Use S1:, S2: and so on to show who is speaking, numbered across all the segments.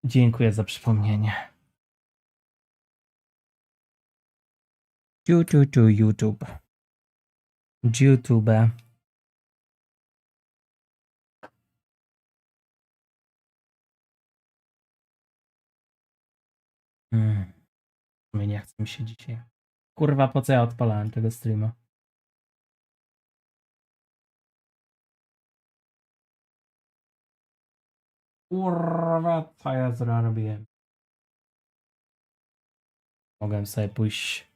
S1: Dziękuję za przypomnienie. YouTube. YouTube. Mnie nie chce mi się dzisiaj. Kurwa, po co ja odpalałem tego streama? Kurwa, co ja zrobiłem? Mogłem sobie pójść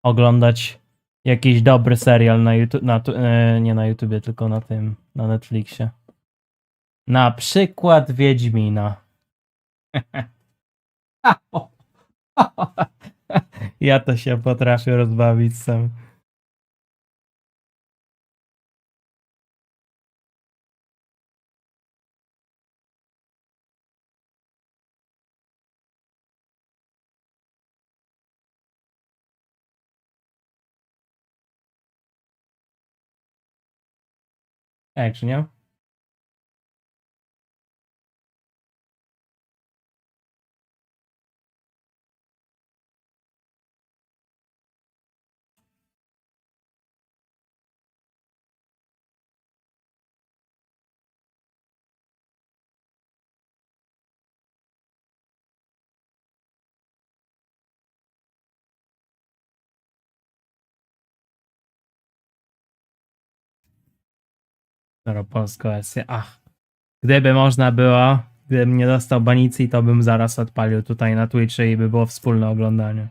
S1: oglądać jakiś dobry serial na YouTube, nie na YouTubie, tylko na tym, na Netflixie. Na przykład Wiedźmina. Ja to się potrafię rozbawić sam. Czy nie? Dobra, polska wersja. Ach, gdyby można było, gdybym nie dostał banicji, to bym zaraz odpalił tutaj na Twitchu i by było wspólne oglądanie.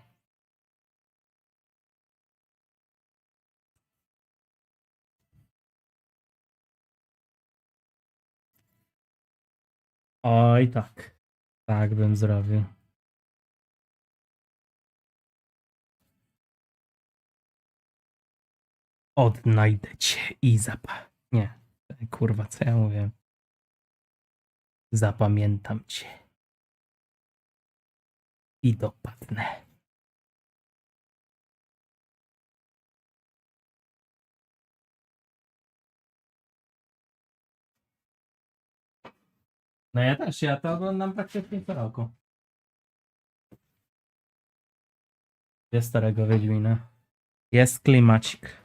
S1: Oj, tak. Tak bym zrobił. Odnajdę cię i Nie, kurwa, co ja mówię? Zapamiętam cię. I dopadnę. No ja też, ja to oglądam praktycznie co roku. Jest starego Wiedźmina. Jest klimacik.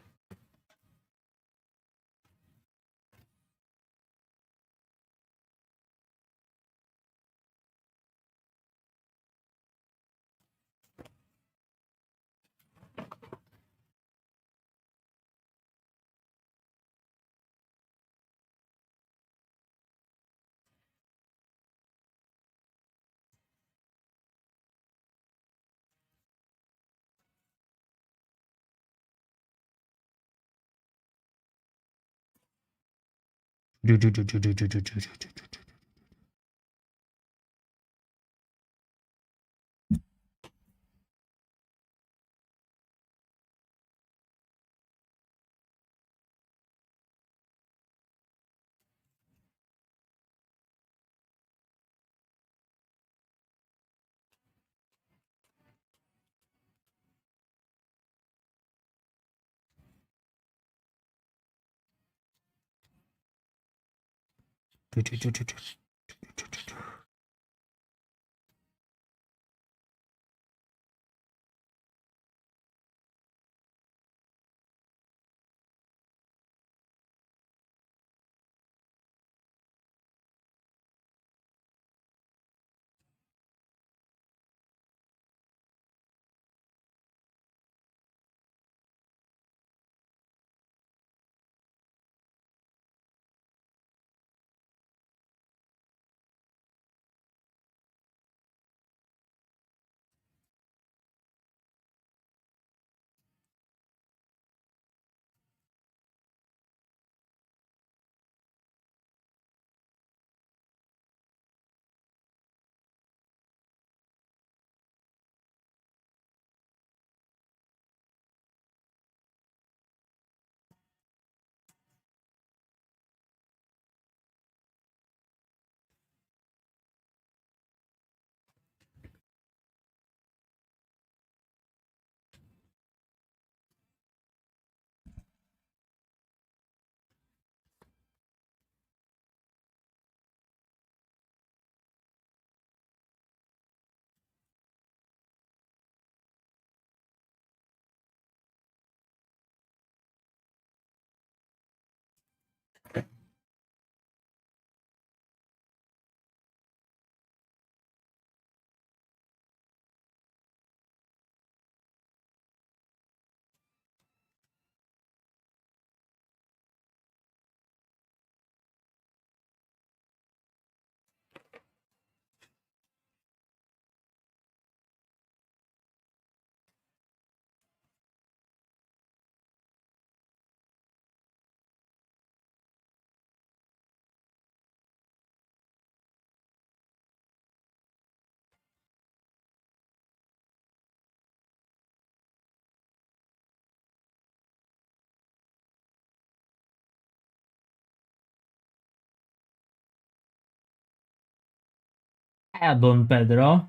S1: A ja Don Pedro.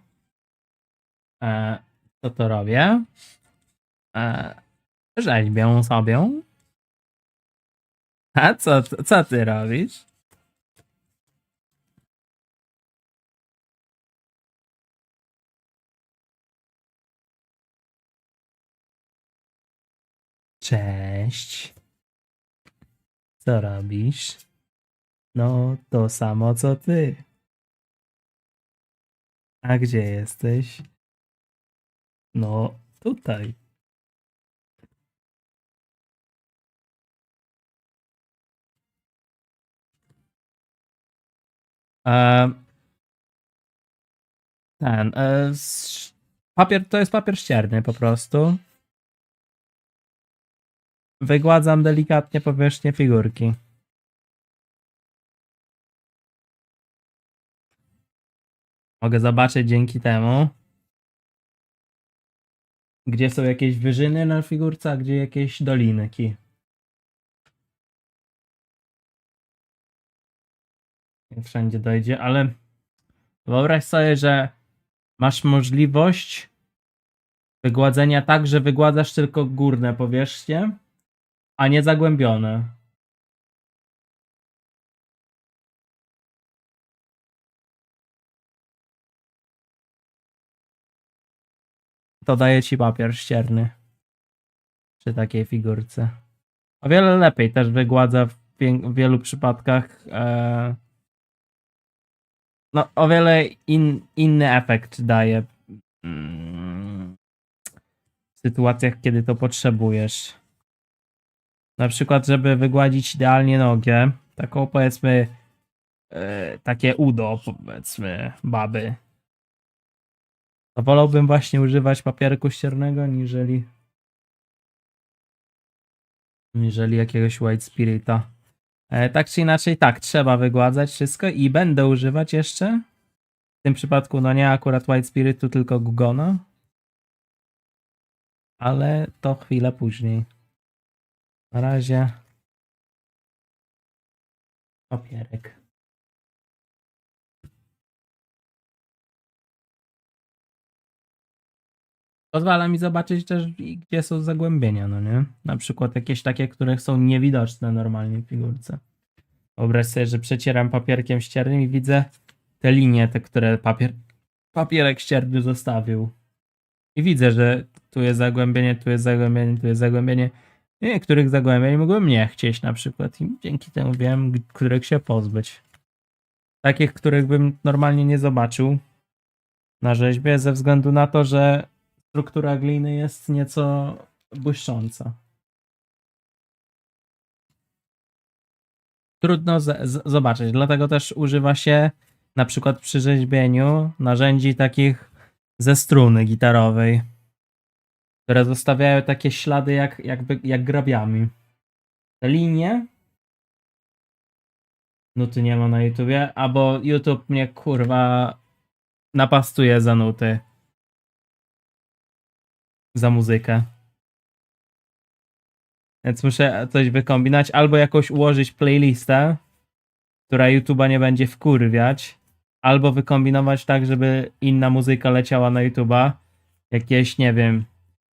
S1: Co to robię? Rzeźbię sobie. A co ty robisz? Cześć. Co robisz? No, to samo co ty. A gdzie jesteś? No, tutaj. E, papier to jest papier ścierny po prostu. Wygładzam delikatnie powierzchnię figurki. Mogę zobaczyć dzięki temu, gdzie są jakieś wyżyny na figurce, a gdzie jakieś dolinki. Nie wszędzie dojdzie, ale wyobraź sobie, że masz możliwość wygładzenia tak, że wygładzasz tylko górne powierzchnie, a nie zagłębione. To daje ci papier ścierny przy takiej figurce. O wiele lepiej też wygładza w wielu przypadkach. No, o wiele inny efekt daje w sytuacjach, kiedy to potrzebujesz. Na przykład, żeby wygładzić idealnie nogę, taką powiedzmy takie udo, powiedzmy, baby. To wolałbym właśnie używać papierku ściernego, niżeli jakiegoś White Spirita. Tak czy inaczej, tak, trzeba wygładzać wszystko i będę używać jeszcze. W tym przypadku, no nie akurat White Spiritu, tylko Gugona. Ale to chwilę później. Na razie papierek. Pozwala mi zobaczyć też, gdzie są zagłębienia, no nie? Na przykład jakieś takie, które są niewidoczne normalnie w figurce. Wyobraź sobie, że przecieram papierkiem ściernym i widzę te linie, te, które papierek ścierny zostawił. I widzę, że tu jest zagłębienie, tu jest zagłębienie, tu jest zagłębienie. I niektórych zagłębień mogłem nie chcieć na przykład. I dzięki temu wiem, których się pozbyć. Takich, których bym normalnie nie zobaczył na rzeźbie, ze względu na to, że struktura gliny jest nieco błyszcząca. Trudno zobaczyć, dlatego też używa się na przykład przy rzeźbieniu narzędzi takich ze struny gitarowej, które zostawiają takie ślady jak grabiami. Te linie nuty nie ma na YouTubie, albo YouTube mnie kurwa napastuje za nuty. Za muzykę. Więc muszę coś wykombinować, albo jakoś ułożyć playlistę, która YouTube'a nie będzie wkurwiać, albo wykombinować tak, żeby inna muzyka leciała na YouTube'a. Jakieś, nie wiem,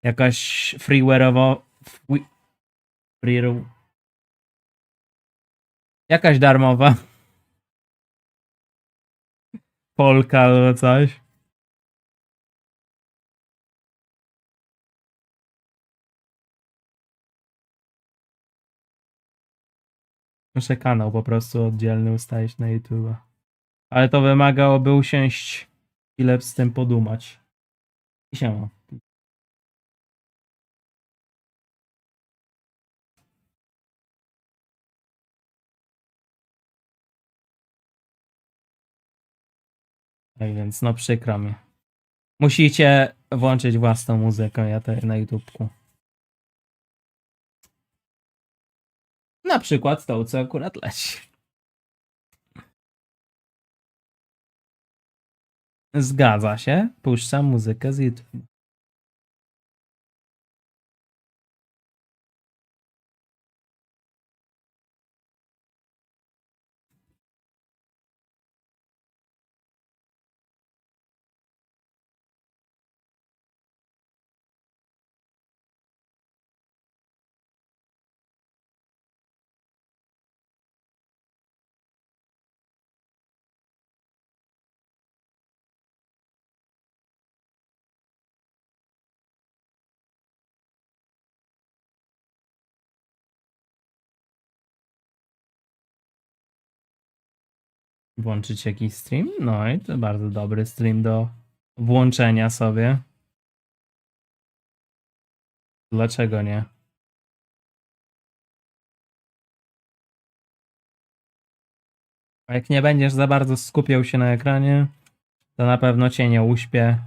S1: jakaś freeware'owo... Jakaś darmowa. Polka albo coś. Muszę kanał po prostu oddzielny ustawić na YouTube. Ale to wymagałoby usiąść chwilę z tym podumać. I siema. Tak więc no przykro mi. Musicie włączyć własną muzykę, ja to na YouTubeku. Na przykład tą, co akurat leci. Zgadza się, puszczam muzykę z YouTube. Włączyć jakiś stream? No i to bardzo dobry stream do włączenia sobie. Dlaczego nie? A jak nie będziesz za bardzo skupiał się na ekranie, to na pewno cię nie uśpię.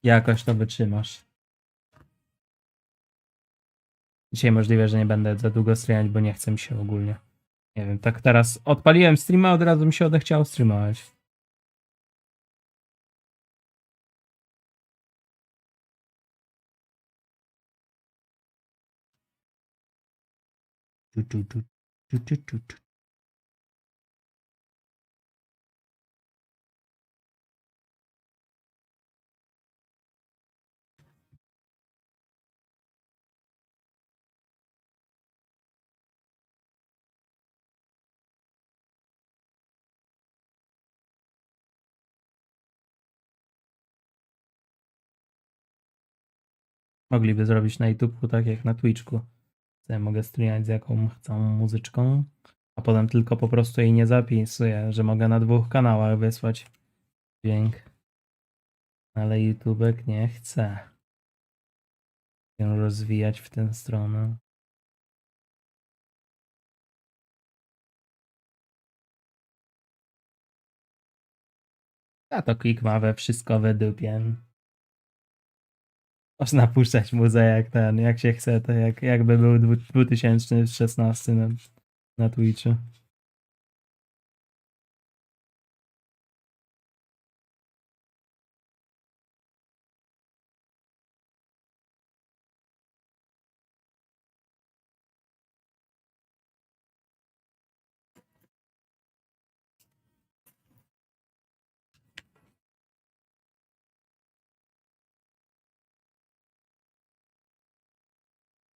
S1: Jakoś to wytrzymasz. Dzisiaj możliwe, że nie będę za długo streamać, bo nie chcę mi się ogólnie. Nie wiem, tak teraz odpaliłem streama, od razu mi się odechciało streamować. Tu, tu, tu, tu, tu, tu, tu. Mogliby zrobić na YouTube'ku tak jak na Twitch'ku. Ja mogę streamować z jaką chcą muzyczką, a potem tylko po prostu jej nie zapisuję, że mogę na 2 kanałach wysłać dźwięk. Ale YouTubek nie chce się rozwijać w tę stronę. A to Kik ma we wszystko we dupie. Można puszczać muzę jak ten, jak się chce, to jakby był 2016 na Twitchu.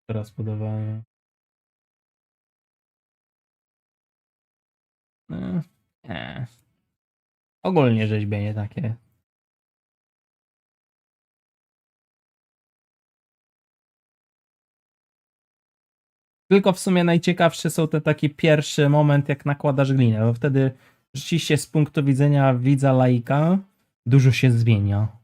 S1: Teraz podobało. Nie. Ogólnie rzeźbienie takie. Tylko w sumie najciekawsze są te taki pierwszy moment, jak nakładasz glinę, bo wtedy rzeczywiście z punktu widzenia widza laika dużo się zmienia.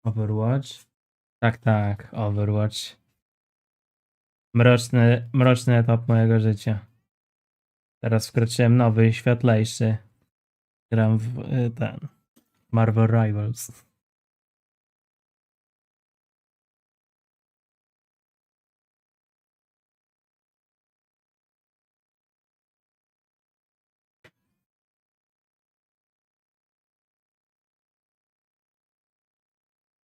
S1: Overwatch? Tak, tak, Overwatch. Mroczny etap mojego życia. Teraz wkroczyłem nowy, światlejszy. Gram w ten Marvel Rivals.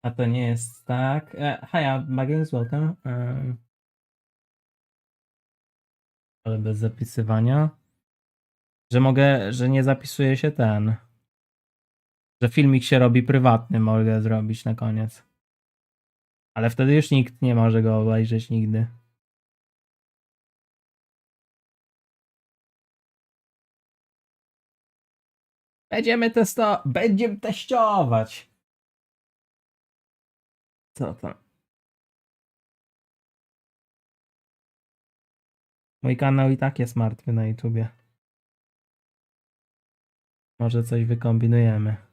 S1: A to nie jest tak. Hi, Mankej is welcome. Ale bez zapisywania. Że nie zapisuje się ten. Że filmik się robi prywatny, mogę zrobić na koniec. Ale wtedy już nikt nie może go obejrzeć nigdy. Będziemy testować. Co tam? Mój kanał i tak jest martwy na YouTubie. Może coś wykombinujemy.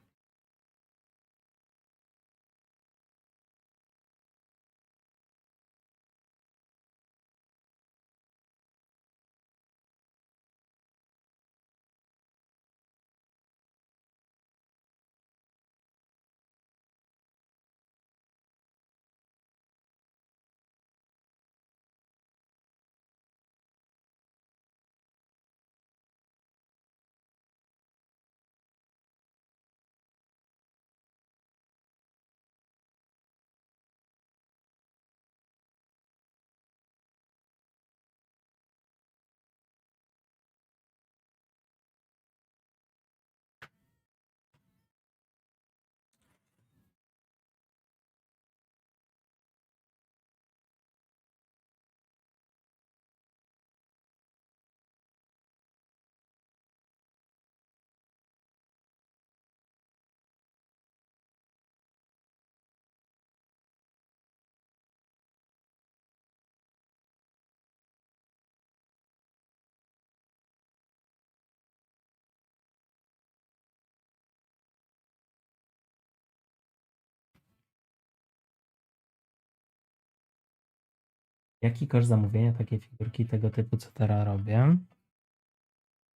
S1: Jaki koszt zamówienia takiej figurki tego typu, co teraz robię?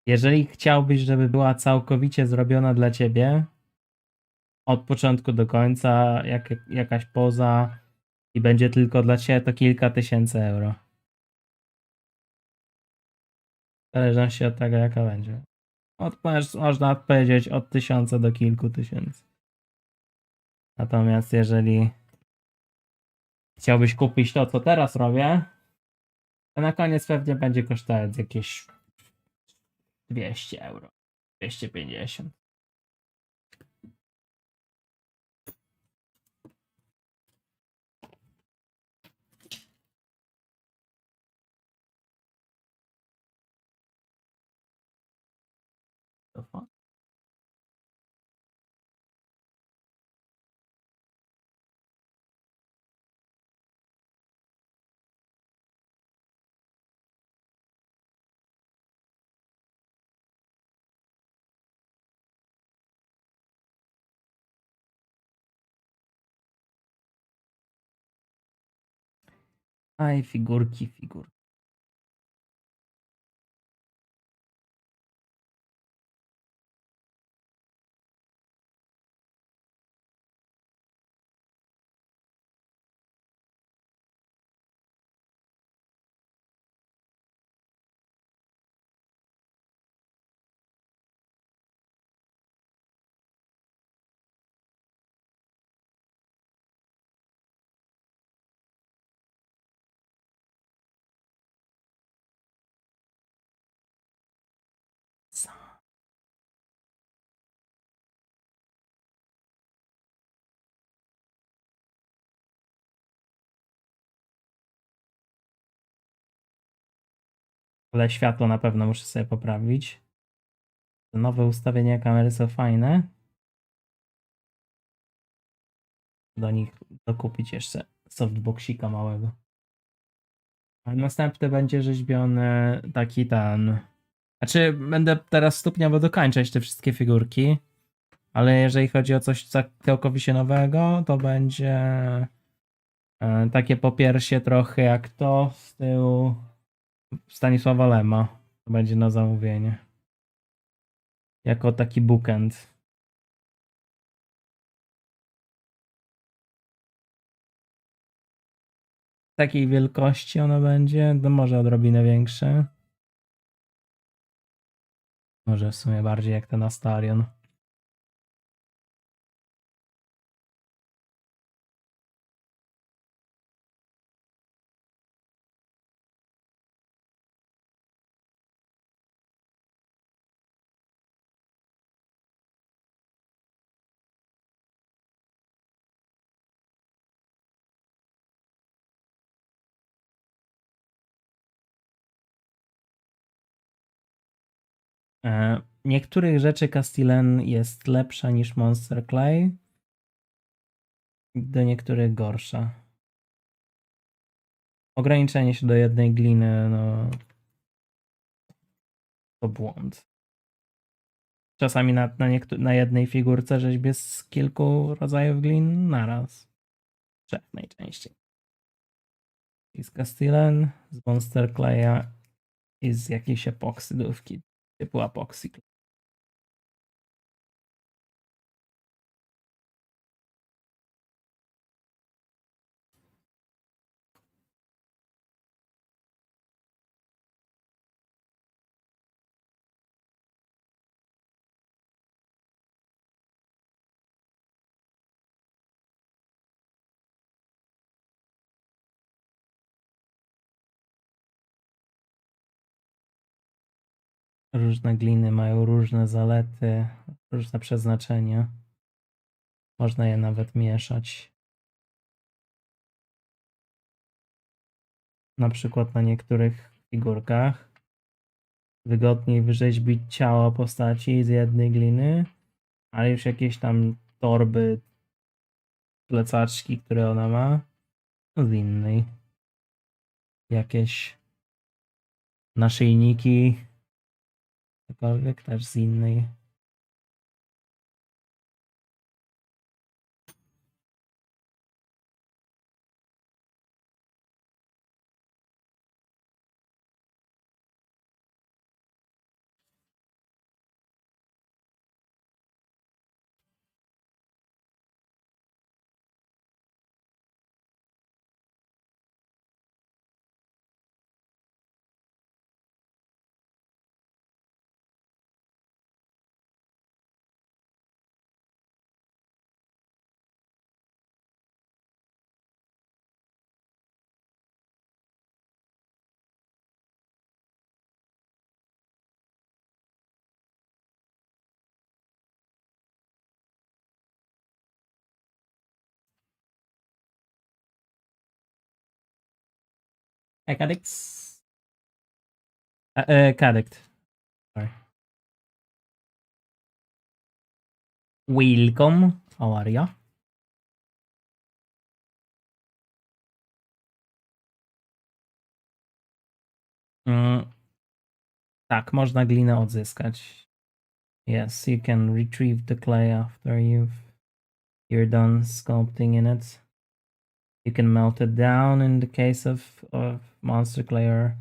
S1: Jeżeli chciałbyś, żeby była całkowicie zrobiona dla ciebie, od początku do końca, jakaś poza i będzie tylko dla ciebie, to kilka tysięcy euro. W zależności od tego, jaka będzie. Można powiedzieć od 1000 do kilku tysięcy. Natomiast jeżeli chciałbyś kupić to, co teraz robię, to na koniec pewnie będzie kosztować jakieś 200 euro. 250. The fuck? Aj, figurki. Ale światło na pewno muszę sobie poprawić. Nowe ustawienia kamery są fajne. Do nich dokupić jeszcze softboxika małego. A następny będzie rzeźbiony taki ten. Znaczy, będę teraz stopniowo dokończać te wszystkie figurki. Ale jeżeli chodzi o coś całkowicie nowego, to będzie takie popiersie trochę jak to z tyłu Stanisława Lema. To będzie na zamówienie. Jako taki bookend. Takiej wielkości ono będzie, no może odrobinę większe. Może w sumie bardziej jak ten Astarion. Niektórych rzeczy Castellan jest lepsza niż Monster Clay. Do niektórych gorsza. Ograniczenie się do jednej gliny, no to błąd. Czasami na jednej figurce rzeźbię z kilku rodzajów glin naraz. 3 najczęściej. I z Castellan, z Monster Claya i z jakiejś epoksydówki typu epoxy. Różne gliny mają różne zalety, różne przeznaczenia. Można je nawet mieszać. Na przykład na niektórych figurkach wygodniej wyrzeźbić ciało postaci z jednej gliny, ale już jakieś tam torby, plecaczki, które ona ma, z innej. Jakieś naszyjniki, cokolwiek też z innej. Cadix. Cadix. Sorry. Welcome. How are you? Tak, można glinę odzyskać. Yes, you can retrieve the clay after you're done sculpting in it. You can melt it down in the case of monster clay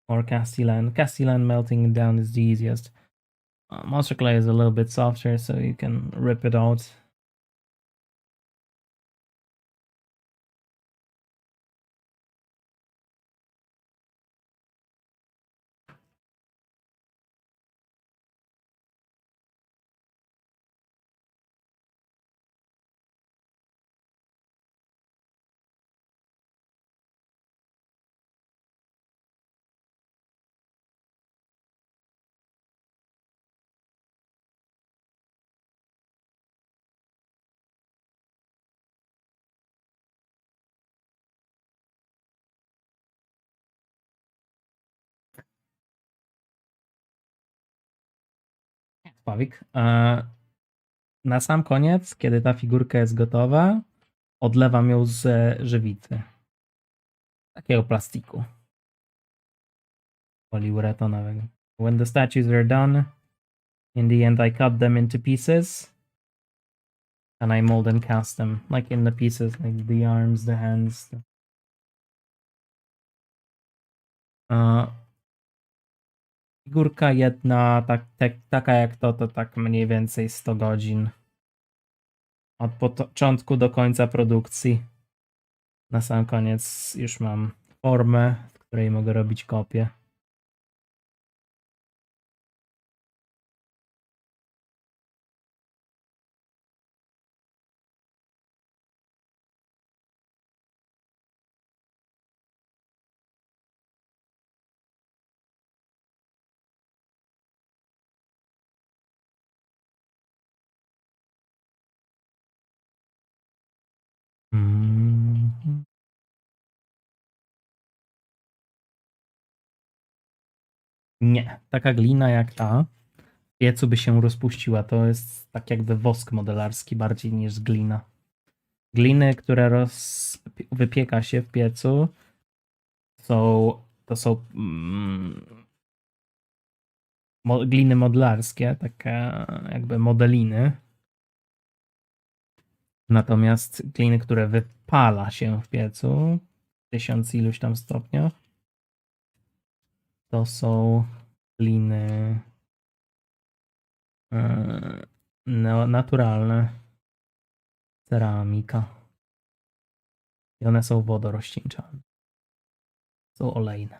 S1: or Castellan. Castellan melting it down is the easiest. Monster clay is a little bit softer, so you can rip it out. Pawik. Na sam koniec, kiedy ta figurka jest gotowa, odlewam ją z żywicy. Takiego plastiku. Poliuretonowego. When the statues are done, in the end I cut them into pieces and I mold and cast them. Like in the pieces, like the arms, the hands. Figurka jedna, taka jak to tak mniej więcej 100 godzin. Od początku do końca produkcji. Na sam koniec już mam formę, w której mogę robić kopie. Nie, taka glina jak ta w piecu by się rozpuściła. To jest tak jakby wosk modelarski bardziej niż glina. Gliny, które wypieka się w piecu, to są gliny modlarskie, takie jakby modeliny. Natomiast gliny, które wypala się w piecu 1000 iluś tam stopniach, to są gliny naturalne, ceramika. I one są wodorozcieńczalne. Są olejne.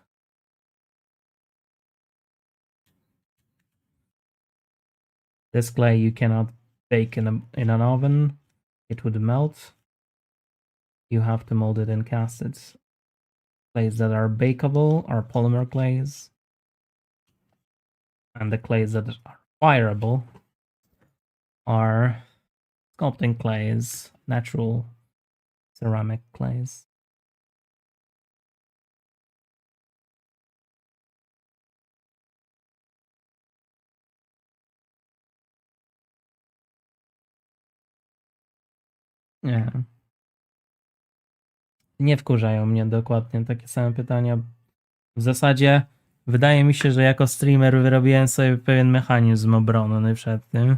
S1: This clay you cannot bake in an oven. It would melt. You have to mold it in casteds. Clays that are bakeable are polymer clays. And the clays that are fireable are sculpting clays, natural ceramic clays. Nie. Nie wkurzają mnie dokładnie takie same pytania. W zasadzie wydaje mi się, że jako streamer wyrobiłem sobie pewien mechanizm obrony przed tym.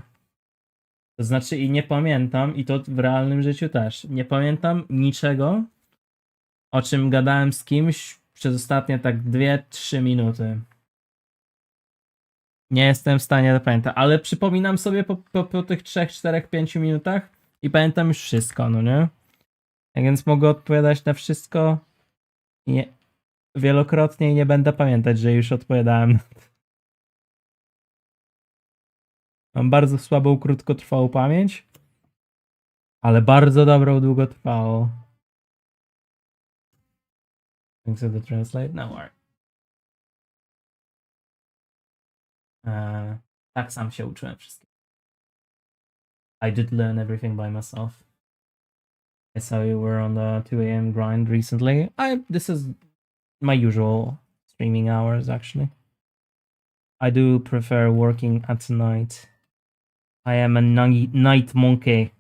S1: To znaczy i nie pamiętam, i to w realnym życiu też, nie pamiętam niczego, o czym gadałem z kimś przez ostatnie tak 2-3 minuty. Nie jestem w stanie zapamiętać, ale przypominam sobie po tych 3, 4, 5 minutach i pamiętam już wszystko, no nie? Tak więc mogę odpowiadać na wszystko wielokrotnie i nie będę pamiętać, że już odpowiadałem. Mam bardzo słabą, krótkotrwałą pamięć, ale bardzo dobrą, długotrwałą. Thanks for the translate. No worry. Tak sam się uczyłem wszystkiego. I did learn everything by myself. I saw you were on the 2 a.m. grind recently. This is my usual streaming hours, actually. I do prefer working at night. I am a night monke.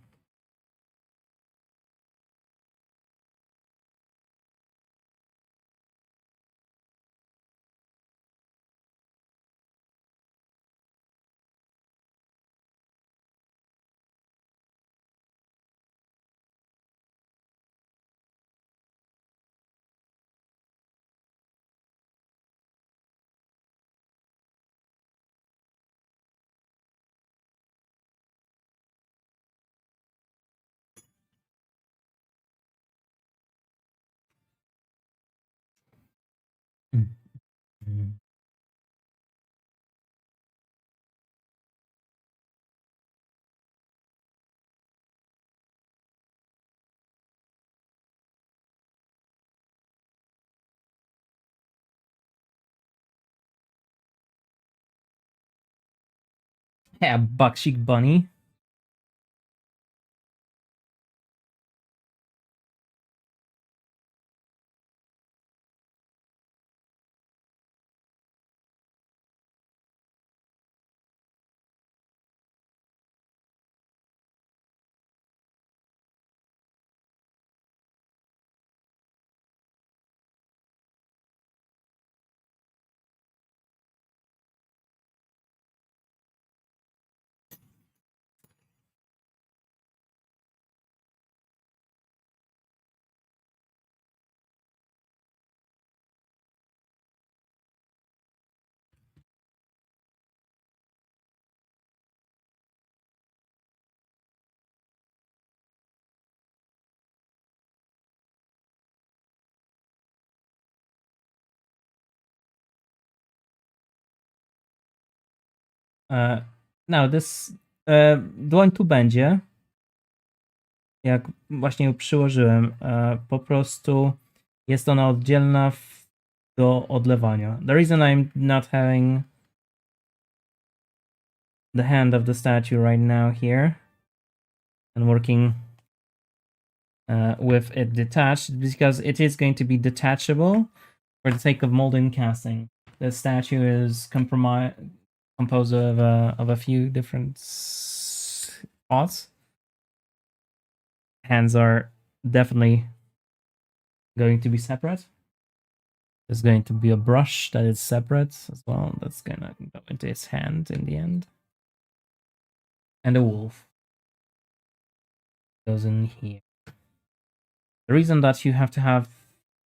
S1: Yeah, Buckshick Bunny. Now this dłoń tu będzie. Jak właśnie ją przyłożyłem, po prostu jest ona oddzielna do odlewania. The reason I'm not having the hand of the statue right now here and working with it detached because it is going to be detachable for the sake of molding casting. The statue is composed of a few different spots. Hands are definitely going to be separate. There's going to be a brush that is separate as well. That's gonna go into his hand in the end. And a wolf goes in here. The reason that you have to have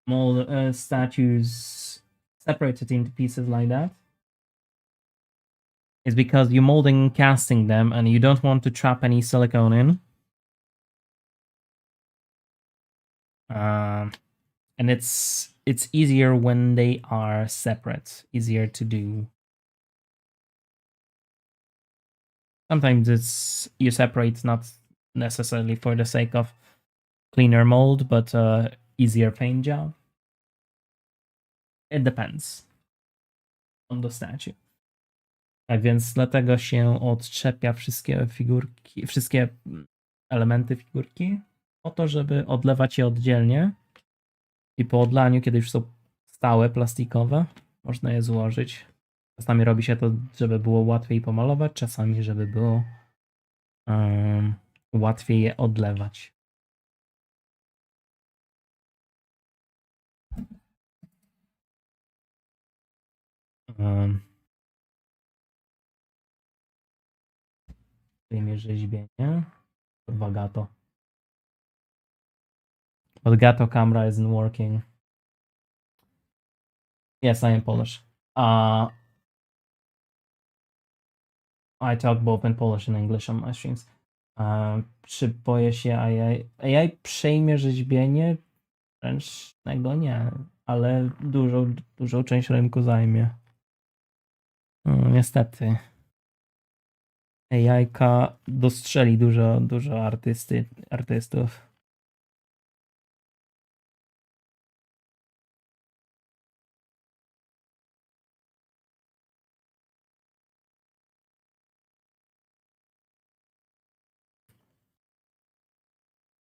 S1: small statues separated into pieces like that is because you're molding and casting them and you don't want to trap any silicone in. And it's easier when they are separate, easier to do. Sometimes it's you separate not necessarily for the sake of cleaner mold, but easier paint job. It depends on the statue. Tak więc dlatego się odczepia wszystkie figurki, wszystkie elementy figurki, po to, żeby odlewać je oddzielnie i po odlaniu, kiedy już są stałe, plastikowe, można je złożyć. Czasami robi się to, żeby było łatwiej pomalować, czasami, żeby było łatwiej je odlewać. Zdejmie rzeźbienie. Kurwa gato. But gato camera isn't working. Yes, I am Polish. I talk both in Polish and English on my streams. Czy boję się AI? AI przejmie rzeźbienie? Ręcznego nie, ale dużą część rynku zajmie. Niestety. AI-ka dostrzeli dużo artystów.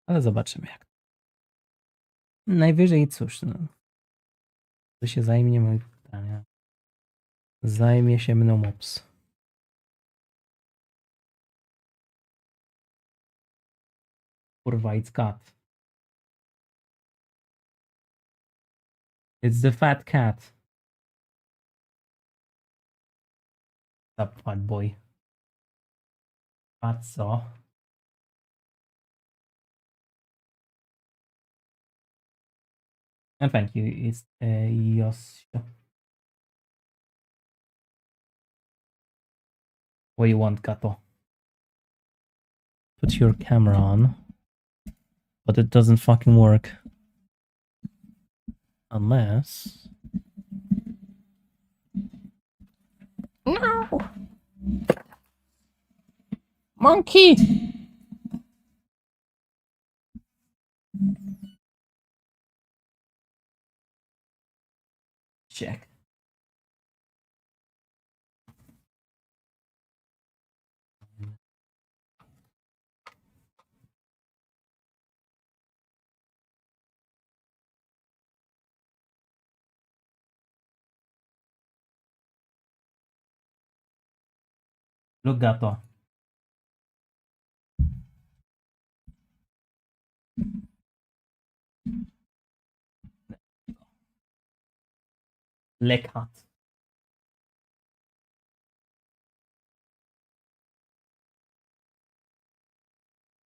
S1: Ale zobaczymy jak. Najwyżej cóż, no. To się zajmie moich pytania. Zajmie się mną mops. Kurwa, it's cat. It's the fat cat. That fat boy. Fat co? And thank you, it's Yosio. What do you want, Gato? Put your camera on. But it doesn't fucking work. Unless... No! Monkey! Check. Look, Gato. Lekat.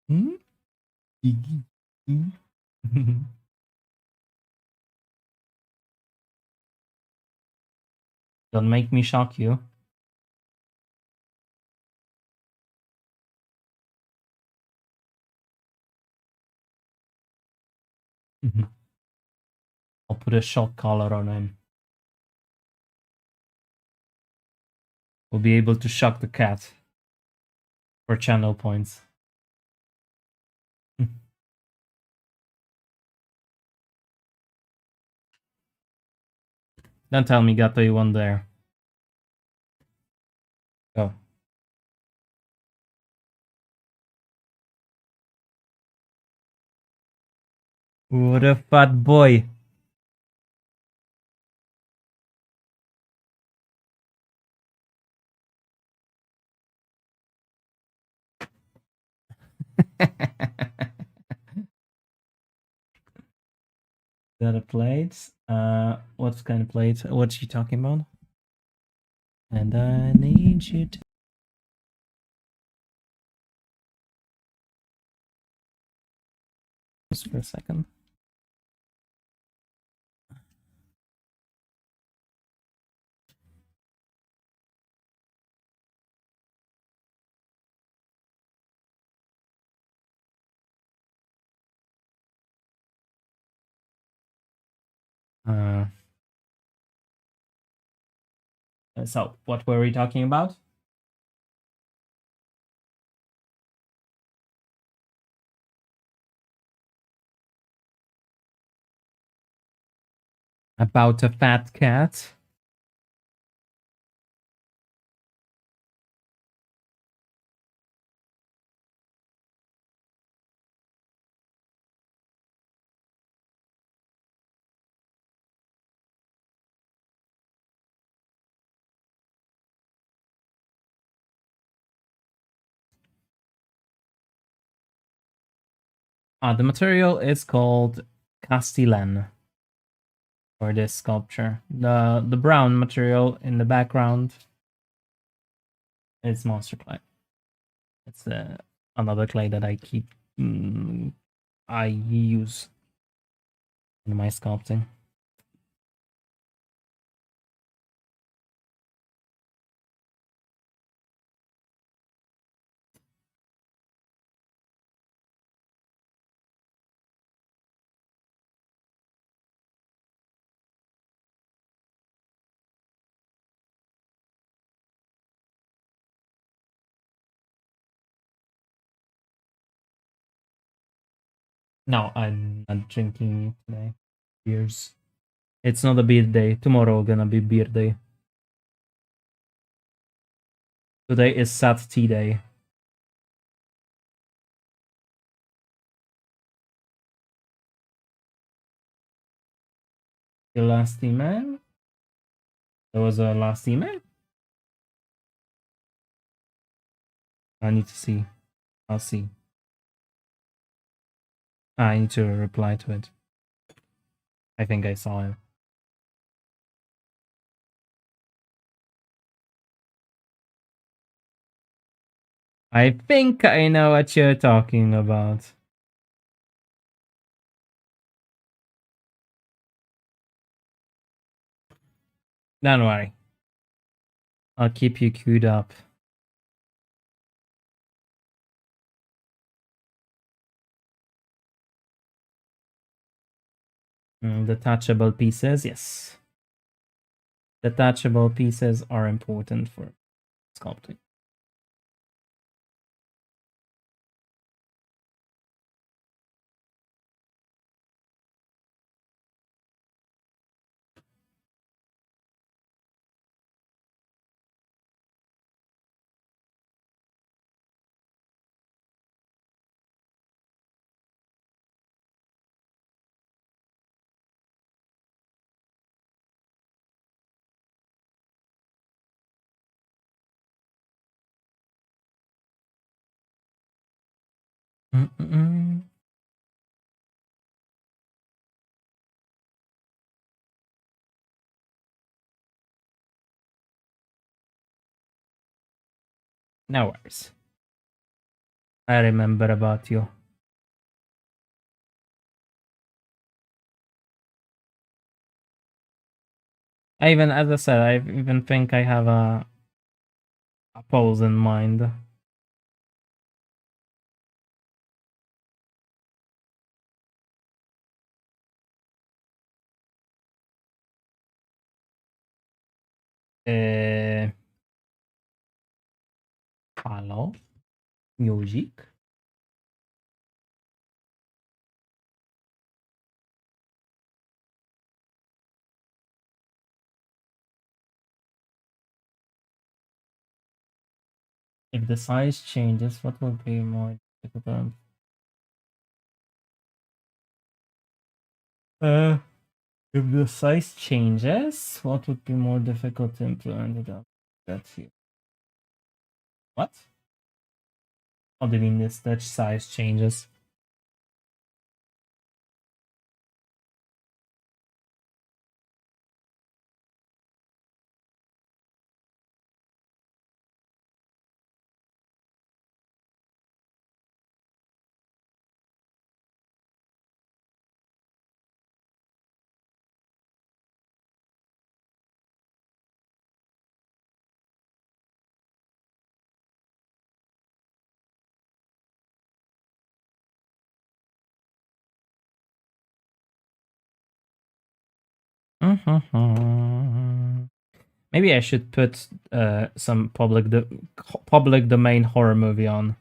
S1: Hmm? Don't make me shock you. I'll put a shock collar on him. We'll be able to shock the cat for channel points. Don't tell me, Gato, you won there. Go. What a fat boy. The other plates. What kind of plate? What are you talking about? And I need you to. Just for a second. So, what were we talking about? About a fat cat. The material is called Castellan for this sculpture. The brown material in the background is monster clay. It's another clay that I I use in my sculpting. No, I'm not drinking today. Beers. It's not a beer day. Tomorrow gonna be beer day. Today is sad tea day. The last email? There was a last email? I need to see. I'll see. I need to reply to it. I think I saw it. I think I know what you're talking about. Don't worry. I'll keep you queued up. Detachable pieces, yes. Detachable pieces are important for sculpting. Mm-mm. No worries. I remember about you. As I said, I even think I have a pose in mind. Hello? Music? If the size changes, what will be more difficult? If the size changes, what would be more difficult to implement it? That's here. What? How do you mean this touch size changes? Maybe I should put some public domain horror movie on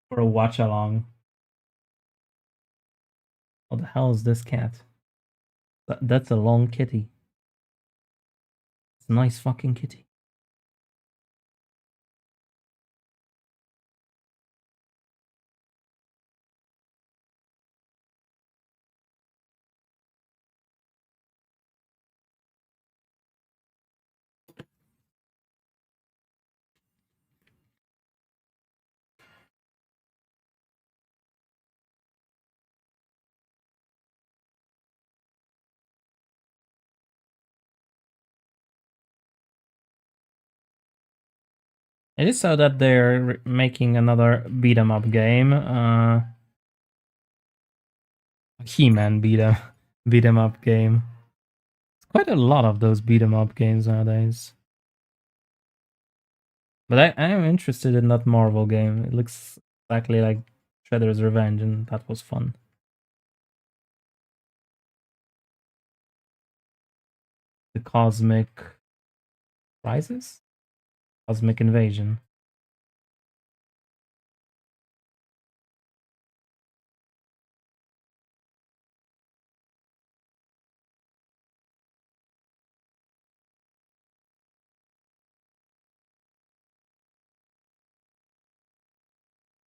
S1: for a watch along. What the hell is this cat? That's a long kitty. It's a nice fucking kitty. It is so that they're making another beat 'em up game. He-Man beat 'em up game. It's quite a lot of those beat 'em up games nowadays. But I am interested in that Marvel game. It looks exactly like Shredder's Revenge, and that was fun. The Cosmic Crisis? Cosmic Invasion.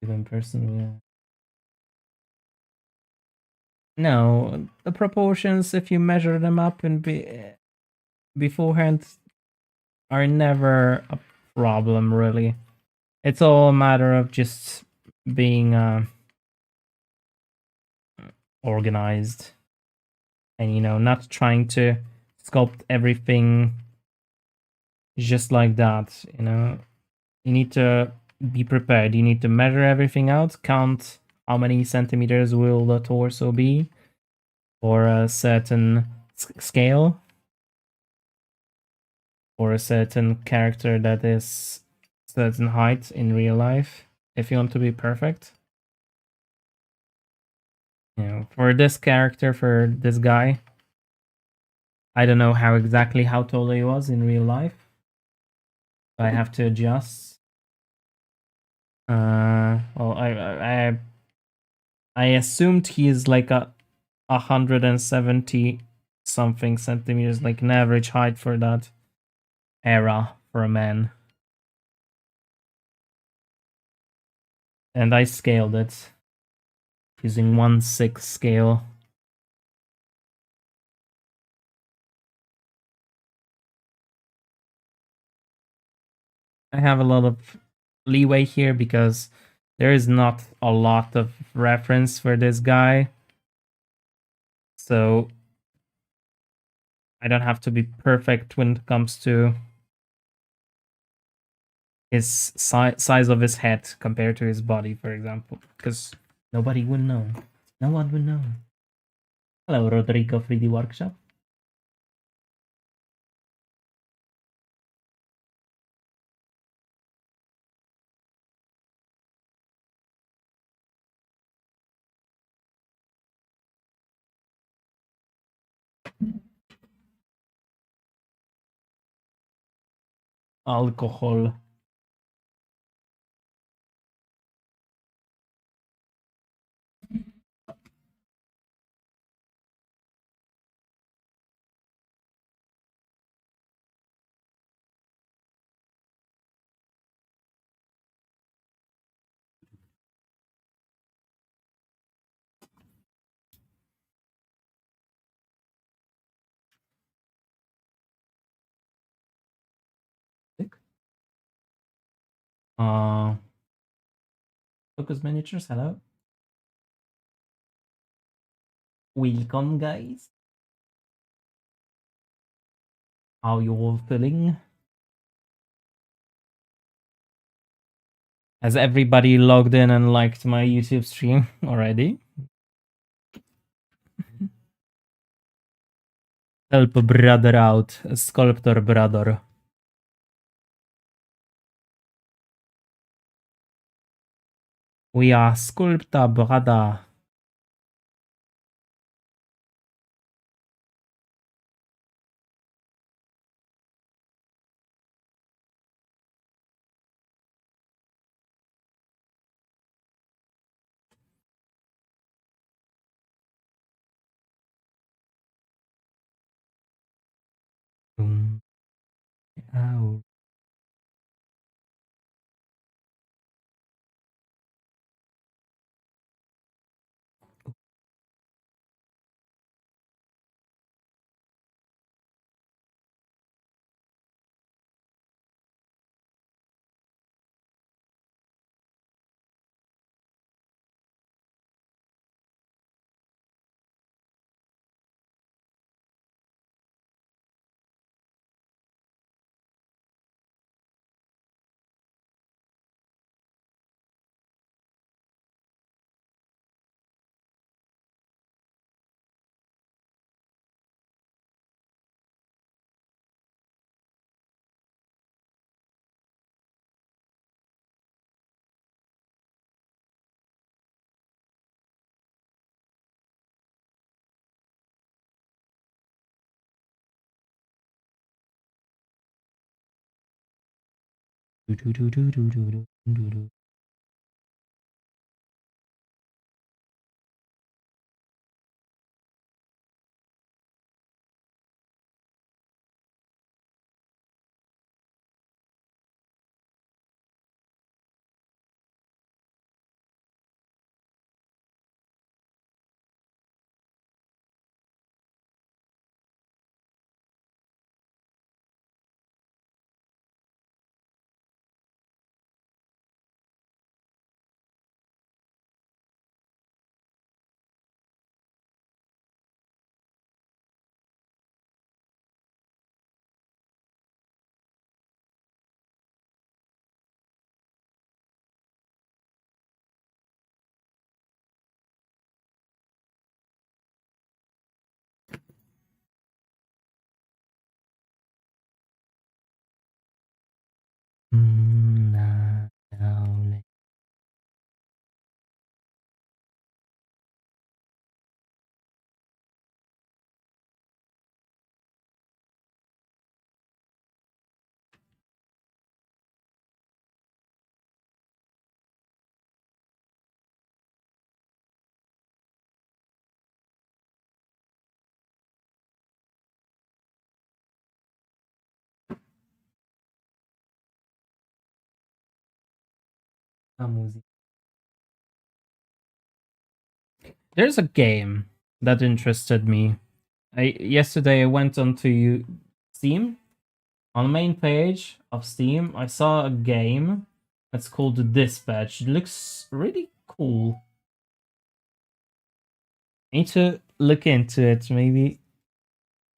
S1: Even person, yeah. No, the proportions, if you measure them up and beforehand, are never a problem, really. It's all a matter of just being organized and, not trying to sculpt everything just like that. You need to be prepared. You need to measure everything out, count how many centimeters will the torso be for a certain scale, for a certain character that is certain height in real life, if you want to be perfect. For this character, for this guy, I don't know how tall he was in real life. I have to adjust. Well, I assumed he is like 170 something centimeters, like an average height for that era for a man. And I scaled it using 1/6 scale. I have a lot of leeway here because there is not a lot of reference for this guy. So I don't have to be perfect when it comes to his size of his head compared to his body, for example, because nobody would know. No one would know. Hello, Rodrigo 3D Workshop. Alcohol. Focus Miniatures, hello. Welcome, guys. How you all feeling? Has everybody logged in and liked my YouTube stream already? Help a brother out, a sculptor brother. We are sculptor brother. Ow. There's a game that interested me. Yesterday I went onto Steam. On the main page of Steam, I saw a game that's called The Dispatch. It looks really cool. I need to look into it. Maybe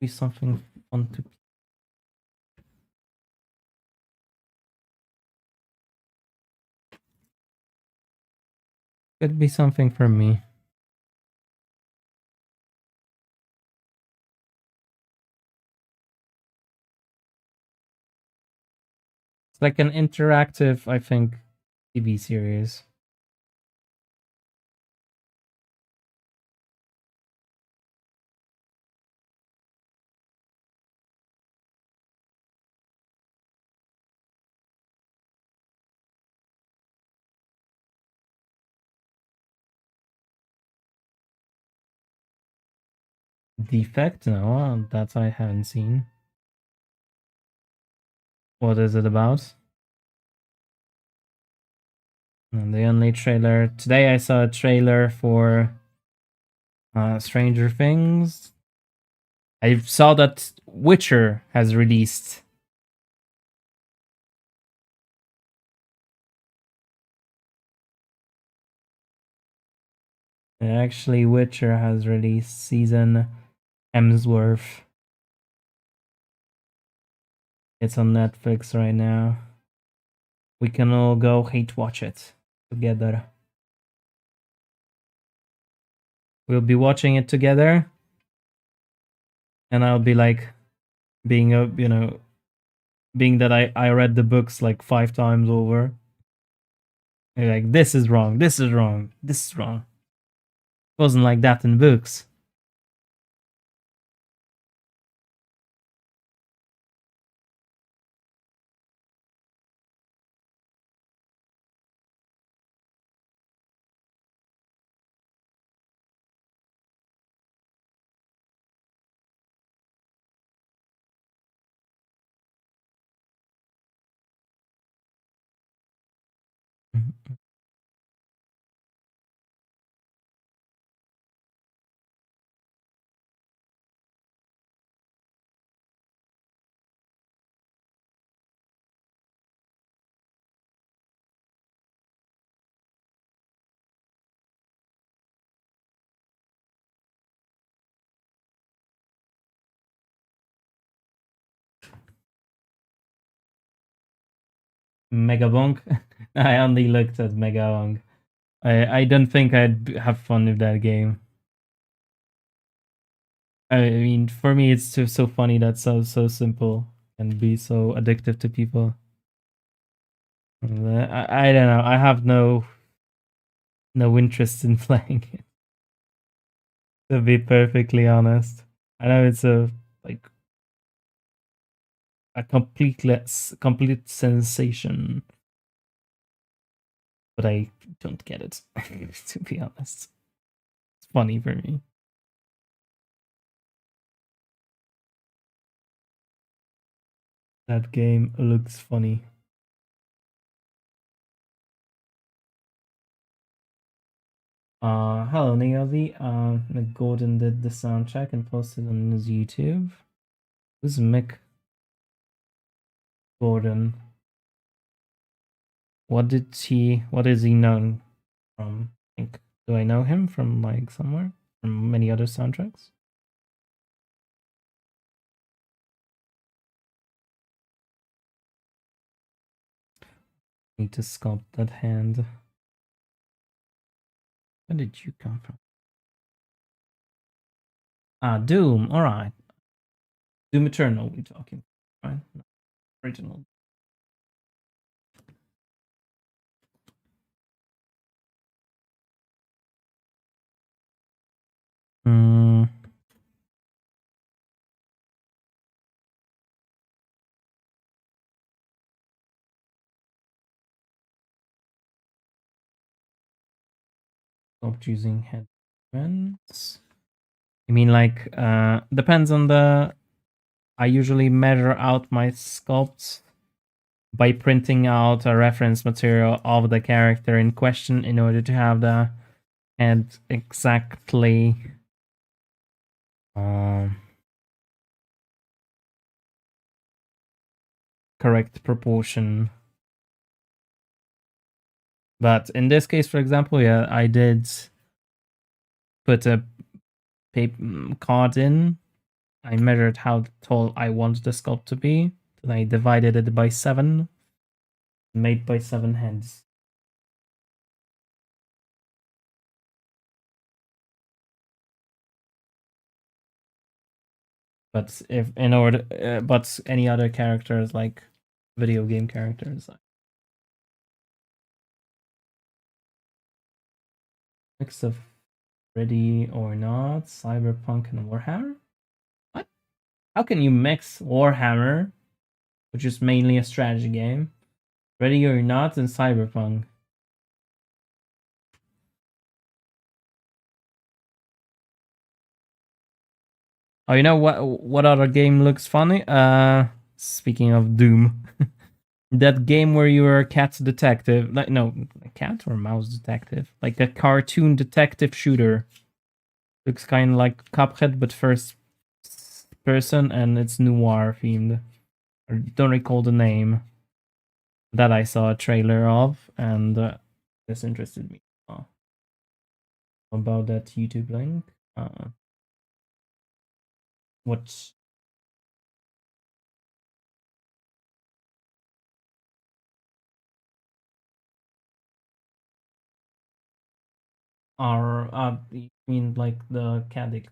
S1: be something fun to. Could be something for me. It's like an interactive, I think, TV series. Defect? No, that I haven't seen. What is it about? And the only trailer today, I saw a trailer for Stranger Things. I saw that Witcher has released. Actually, Witcher has released season Hemsworth. It's on Netflix right now. We can all go hate watch it together. We'll be watching it together, and I'll be like, being that I read the books like 5 times over. Like, this is wrong, this is wrong, this is wrong. It wasn't like that in books. Megabonk. I only looked at Megabonk. I don't think I'd have fun with that game. I mean, for me, it's just so funny that so simple and be so addictive to people. I don't know. I have no interest in playing it. To be perfectly honest, I know it's a like a complete sensation, but I don't get it. To be honest, it's funny for me. That game looks funny. Hello, Naomi. Gordon did the soundtrack and posted on his YouTube. Who's Mick Gordon? What is he known from? Do I know him from like somewhere? From many other soundtracks? Need to sculpt that hand. Where did you come from? Ah, Doom. All right. Doom Eternal. We're talking, right? No, original. Hmm. Stop using headbands. You mean like depends on the. I usually measure out my sculpts by printing out a reference material of the character in question in order to have the head exactly correct proportion. But in this case, for example, yeah, I did put a paper card in. I measured how tall I want the sculpt to be. Then I divided it by 7, made by 7 heads. But if in order, but any other characters like video game characters, mix of Ready or Not, Cyberpunk, and Warhammer. What? How can you mix Warhammer, which is mainly a strategy game, Ready or Not, and Cyberpunk? Oh, you know what other game looks funny? Speaking of Doom, that game where you were a cat detective, like no, a cat or mouse detective, like a cartoon detective shooter. Looks kind of like Cuphead, but first person, and it's noir themed. I don't recall the name. That I saw a trailer of, and this interested me. About that YouTube link. What are you mean like the Caddict?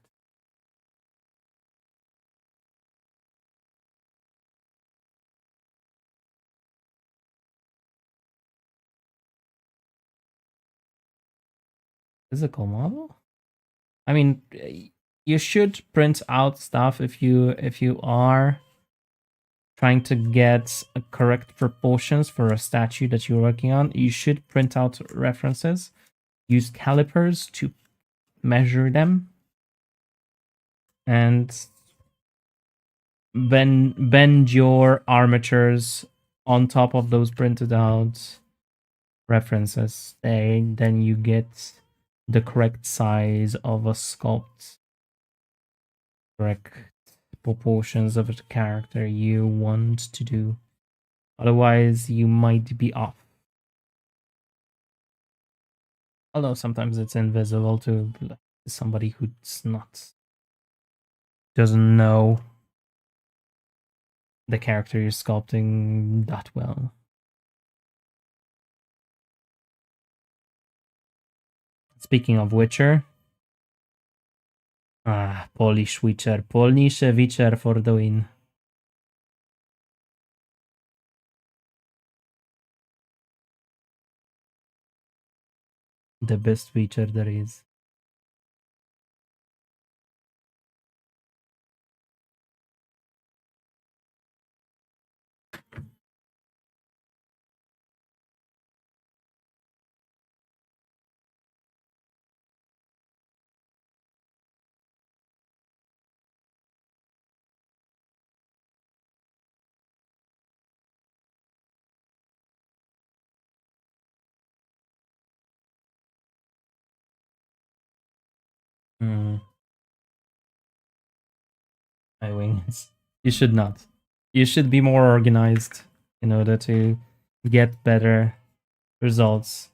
S1: Physical model? I mean, you should print out stuff if you are trying to get correct proportions for a statue that you're working on. You should print out references, use calipers to measure them, and bend your armatures on top of those printed out references, then you get the correct size of a sculpt, correct proportions of the character you want to do. Otherwise, you might be off. Although sometimes it's invisible to somebody who's not doesn't know the character you're sculpting that well. Speaking of Witcher, Polish Witcher, Polnische Witcher for the win. The best Witcher there is. My wings. You should not. You should be more organized in order to get better results.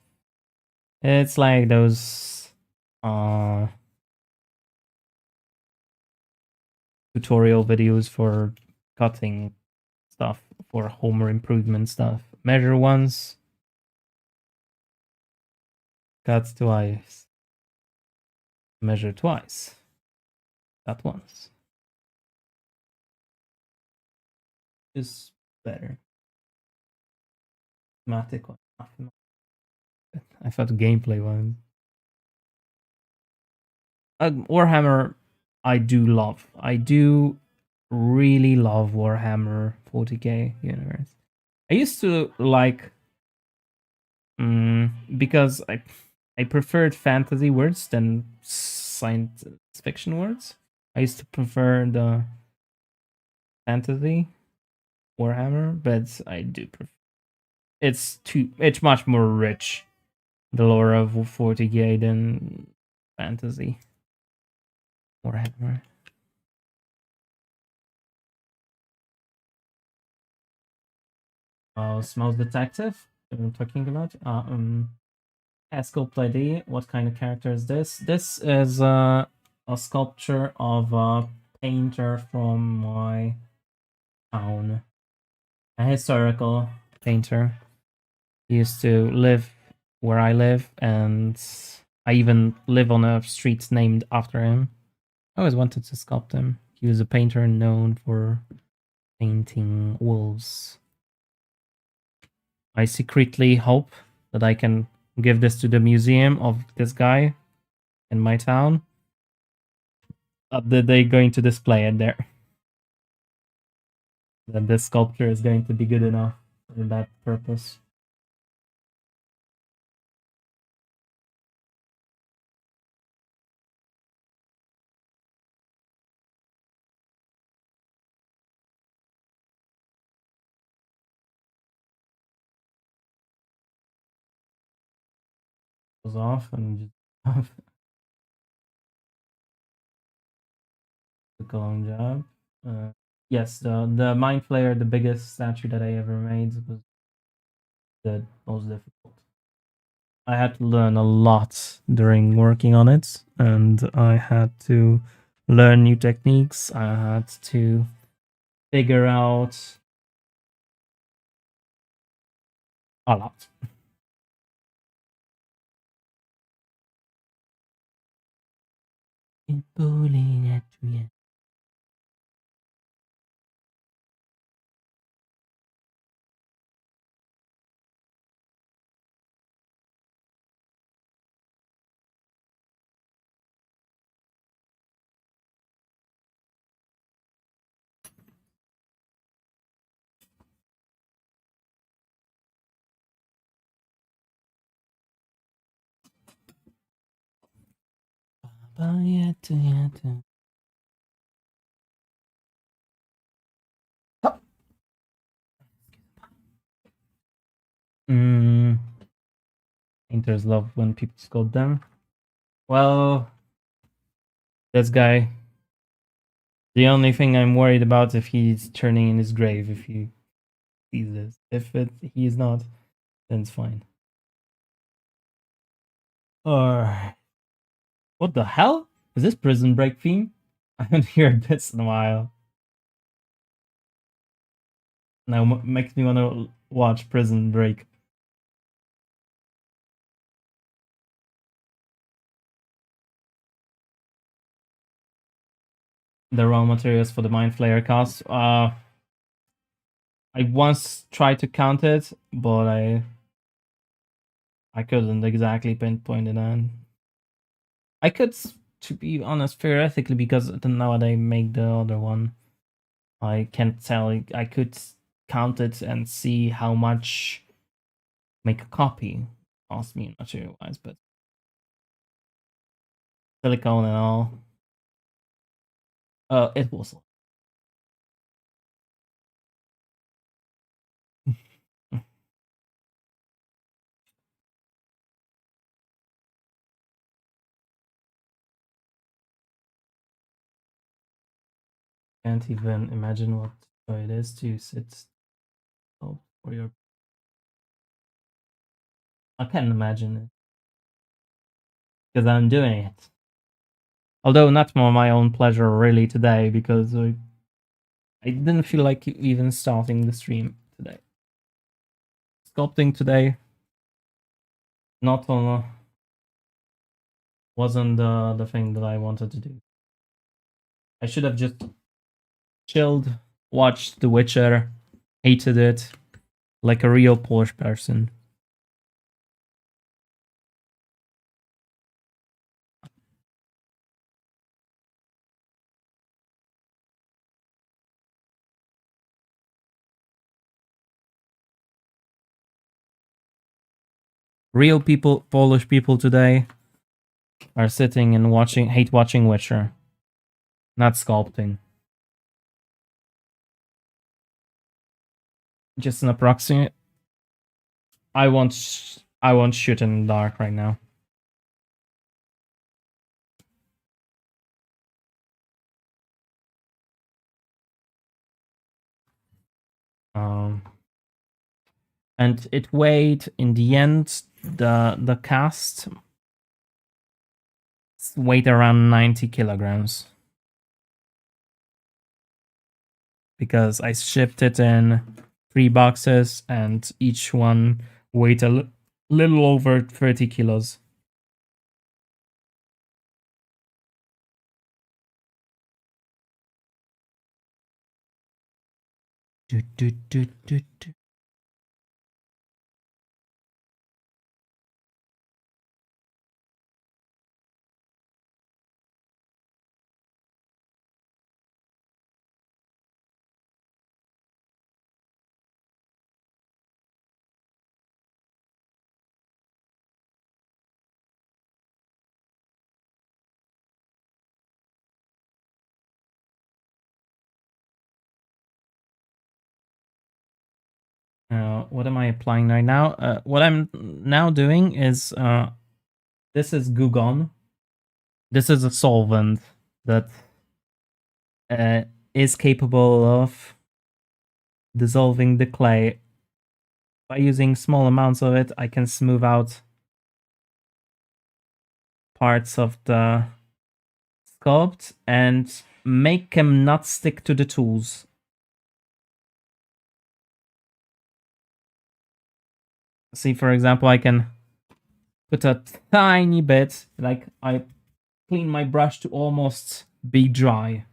S1: It's like those tutorial videos for cutting stuff, for home improvement stuff. Measure once, cut twice. Measure twice, cut once. Is better. Mathematic one. I thought gameplay one. Warhammer, I do love. I do really love Warhammer 40k universe. I used to like because I preferred fantasy words than science fiction words. I used to prefer the fantasy Warhammer, but I do prefer. It's much more rich, the lore of 40k than fantasy Warhammer. Smells detective. I'm talking about. Sculpt ID. What kind of character is this? This is a sculpture of a painter from my town. A historical painter. He used to live where I live, and I even live on a street named after him. I always wanted to sculpt him. He was a painter known for painting wolves. I secretly hope that I can give this to the museum of this guy in my town. That they're going to display it there. That this sculpture is going to be good enough for that purpose. Goes off and just took a long job. Yes, the Mind Flayer, the biggest statue that I ever made, was the most difficult. I had to learn a lot during working on it, and I had to learn new techniques. I had to figure out a lot. Painters love when people sculpt them. Well, this guy. The only thing I'm worried about if he's turning in his grave if he sees this. If he's not, then it's fine. Or what the hell? Is this Prison Break theme? I haven't heard this in a while. Now makes me want to watch Prison Break. The raw materials for the Mind Flayer cast. I once tried to count it, but I couldn't exactly pinpoint it on. I could, to be honest, theoretically, because now they make the other one, I can't tell. I could count it and see how much make a copy cost me material-wise, but silicone and all. It was. Can't even imagine what it is to sit for your. I can't imagine it because I'm doing it. Although not for my own pleasure really today, because I didn't feel like even starting the stream today. Sculpting today, not on wasn't the thing that I wanted to do. I should have just chilled, watched The Witcher, hated it, like a real Polish person. Real people, Polish people today are sitting and hate watching Witcher, not sculpting. Just an approximate. I won't shoot in the dark right now. And it weighed in the end the cast weighed around 90 kilograms because I shipped it in 3 boxes and each one weighed a little over 30 kilos. What am I applying right now? What I'm now doing is this is Gugon. This is a solvent that is capable of dissolving the clay. By using small amounts of it, I can smooth out parts of the sculpt and make them not stick to the tools. See, for example, I can put a tiny bit, like I clean my brush to almost be dry.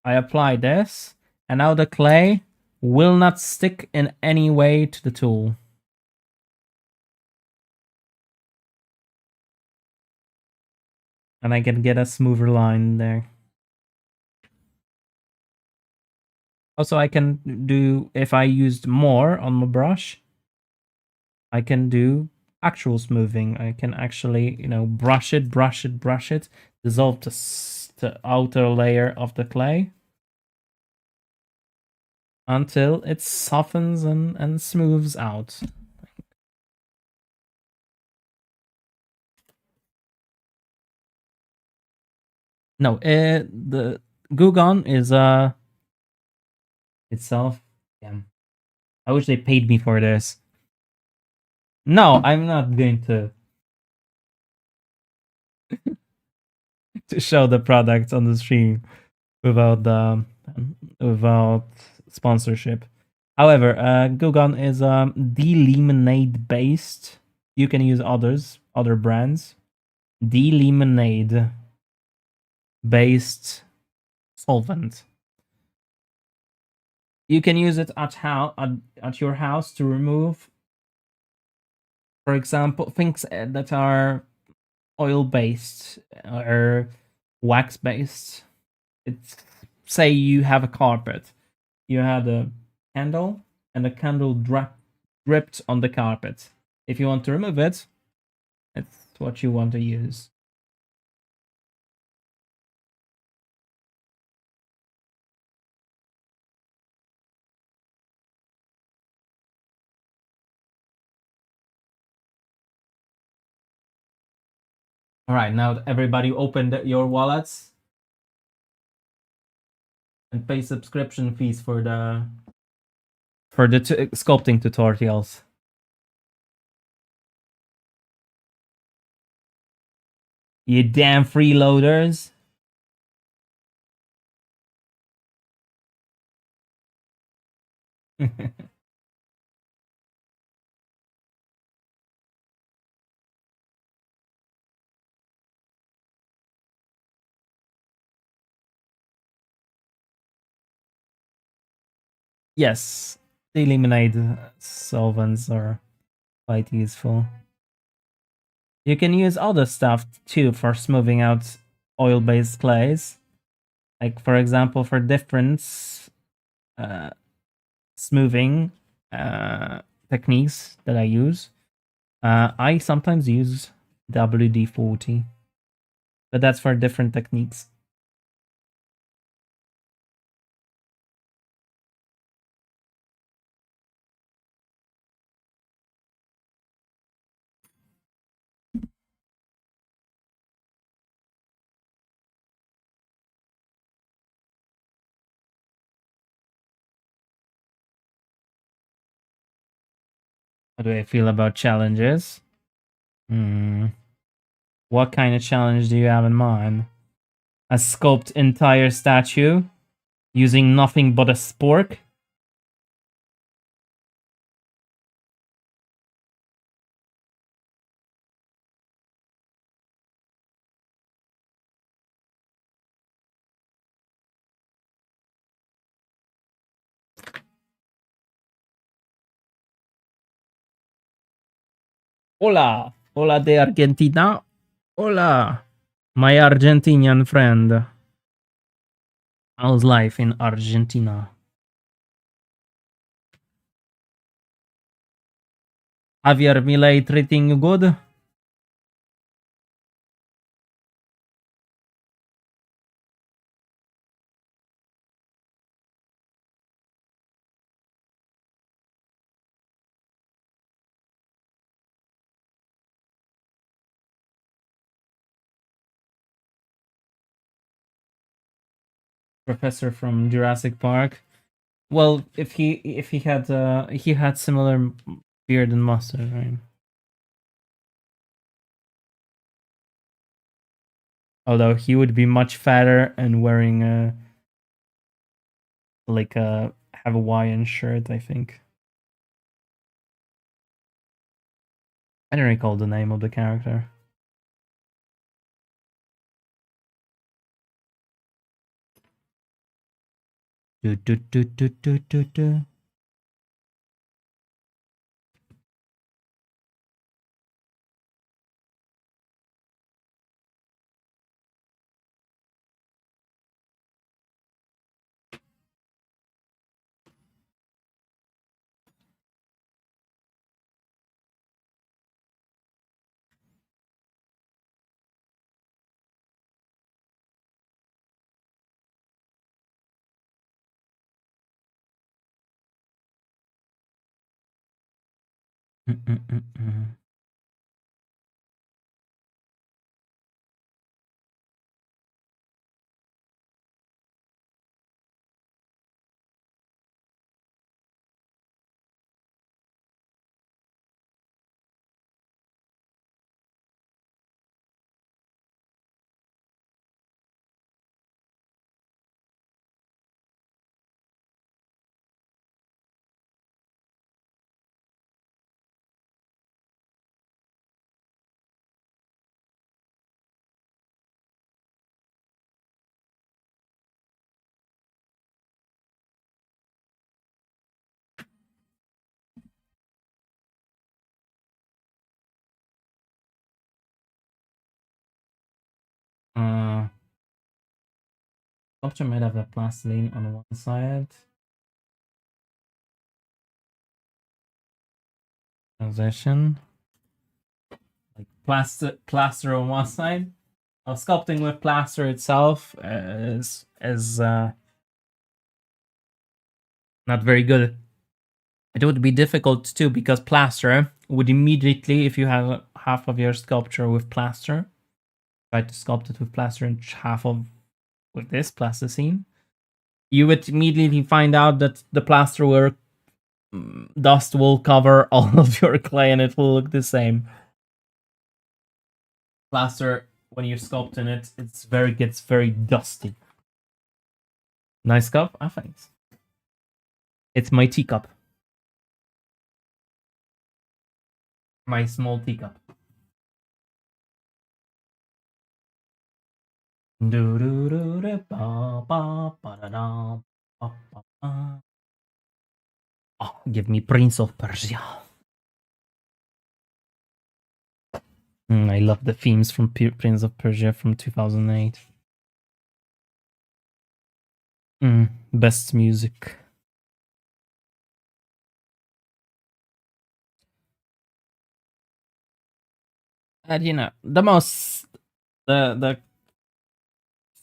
S1: I apply this, and now the clay will not stick in any way to the tool. And I can get a smoother line there. Also, I can do, if I used more on my brush, I can do actual smoothing. I can actually, brush it, dissolve the outer layer of the clay until it softens and smooths out. No, the Gugon is itself. Damn. I wish they paid me for this. No, I'm not going to show the product on the stream without sponsorship. However, Gugon is D-lemonade based. You can use other brands. D-lemonade based solvent. You can use it at your house to remove, for example, things that are oil based or wax based. It's say you have a carpet, you had a candle, and the candle dripped on the carpet. If you want to remove it, it's what you want to use. All right, now everybody open your wallets and pay subscription fees for the sculpting tutorials. You damn freeloaders. Yes, the lemonade solvents are quite useful. You can use other stuff too for smoothing out oil-based clays. Like, for example, for different smoothing techniques that I use, I sometimes use WD-40, but that's for different techniques. How do I feel about challenges? What kind of challenge do you have in mind? A sculpt entire statue using nothing but a spork? Hola! Hola de Argentina! Hola! My Argentinian friend. How's life in Argentina? Javier Milei treating you good? Professor from Jurassic Park. Well, if he had similar beard and mustache, right? Although he would be much fatter and wearing a Hawaiian shirt, I think. I don't recall the name of the character. Do do do do do do do. sculpture made of a plastilene on one side. Transition. Like plaster on one side. Sculpting with plaster itself is not very good. It would be difficult too because plaster would immediately, if you have half of your sculpture with plaster, try to sculpt it with plaster and half of with this plasticine, you would immediately find out that the plaster will dust will cover all of your clay and it will look the same. Plaster, when you're sculpting it, gets very dusty. Nice cup? Ah, thanks. It's my teacup. My small teacup. Oh, give me Prince of Persia. I love the themes from Prince of Persia from 2008. Best music. And you know, the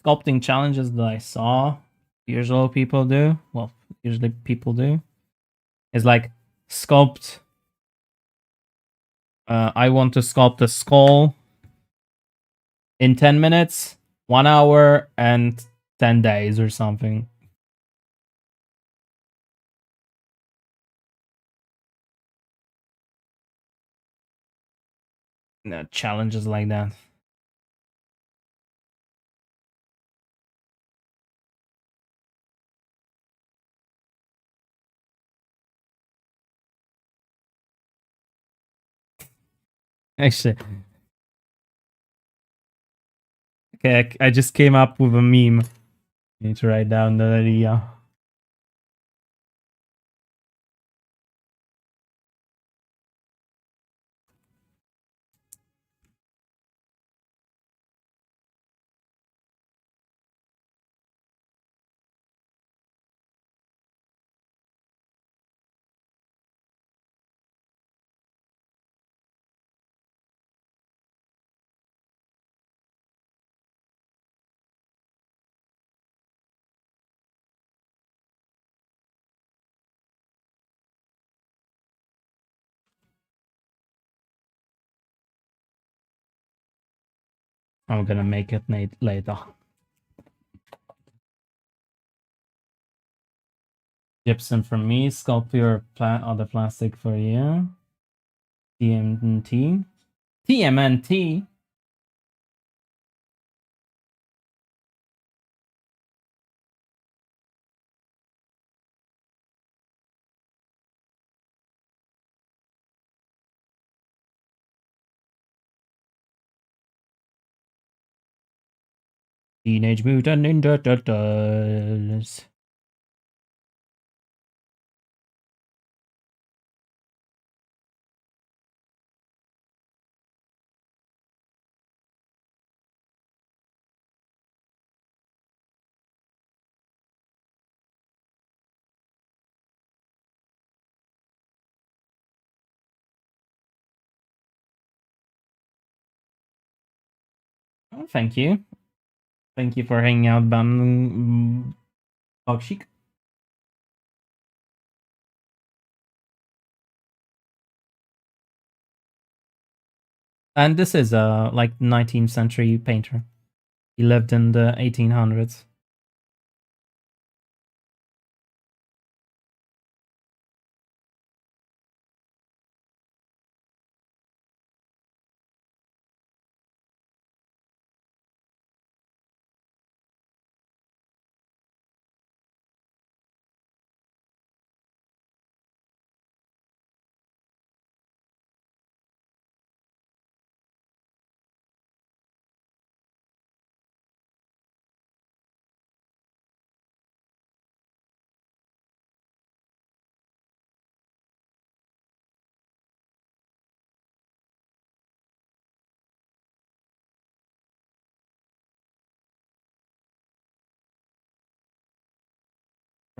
S1: sculpting challenges that I saw usually people do, is like sculpt. I want to sculpt a skull in 10 minutes, 1 hour, and 10 days or something. No, challenges like that. Actually, okay, I just came up with a meme. I need to write down the idea. I'm gonna make it later. Gypsum for me, sculpt your other plastic for you. TMNT. TMNT? Teenage Mutant Ninja Turtles. Oh, thank you. Thank you for hanging out, Chic. And this is a like 19th century painter. He lived in the 1800s.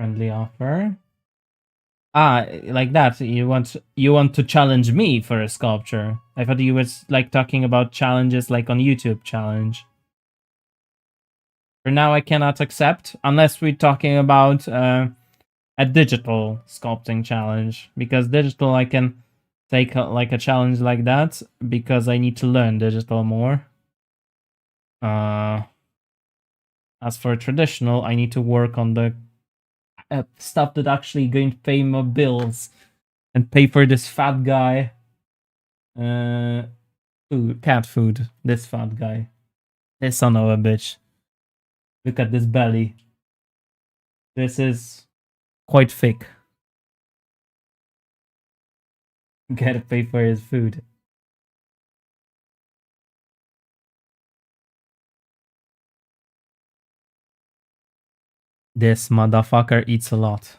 S1: Friendly offer. Ah, like that. You want to challenge me for a sculpture. I thought you was like talking about challenges like on YouTube challenge. For now, I cannot accept unless we're talking about a digital sculpting challenge, because digital I can take like a challenge like that because I need to learn digital more. As for traditional, I need to work on the stuff that actually going to pay my bills and pay for this fat guy. Cat food. This fat guy. This son of a bitch. Look at this belly. This is quite thick. Gotta pay for his food. This motherfucker eats a lot.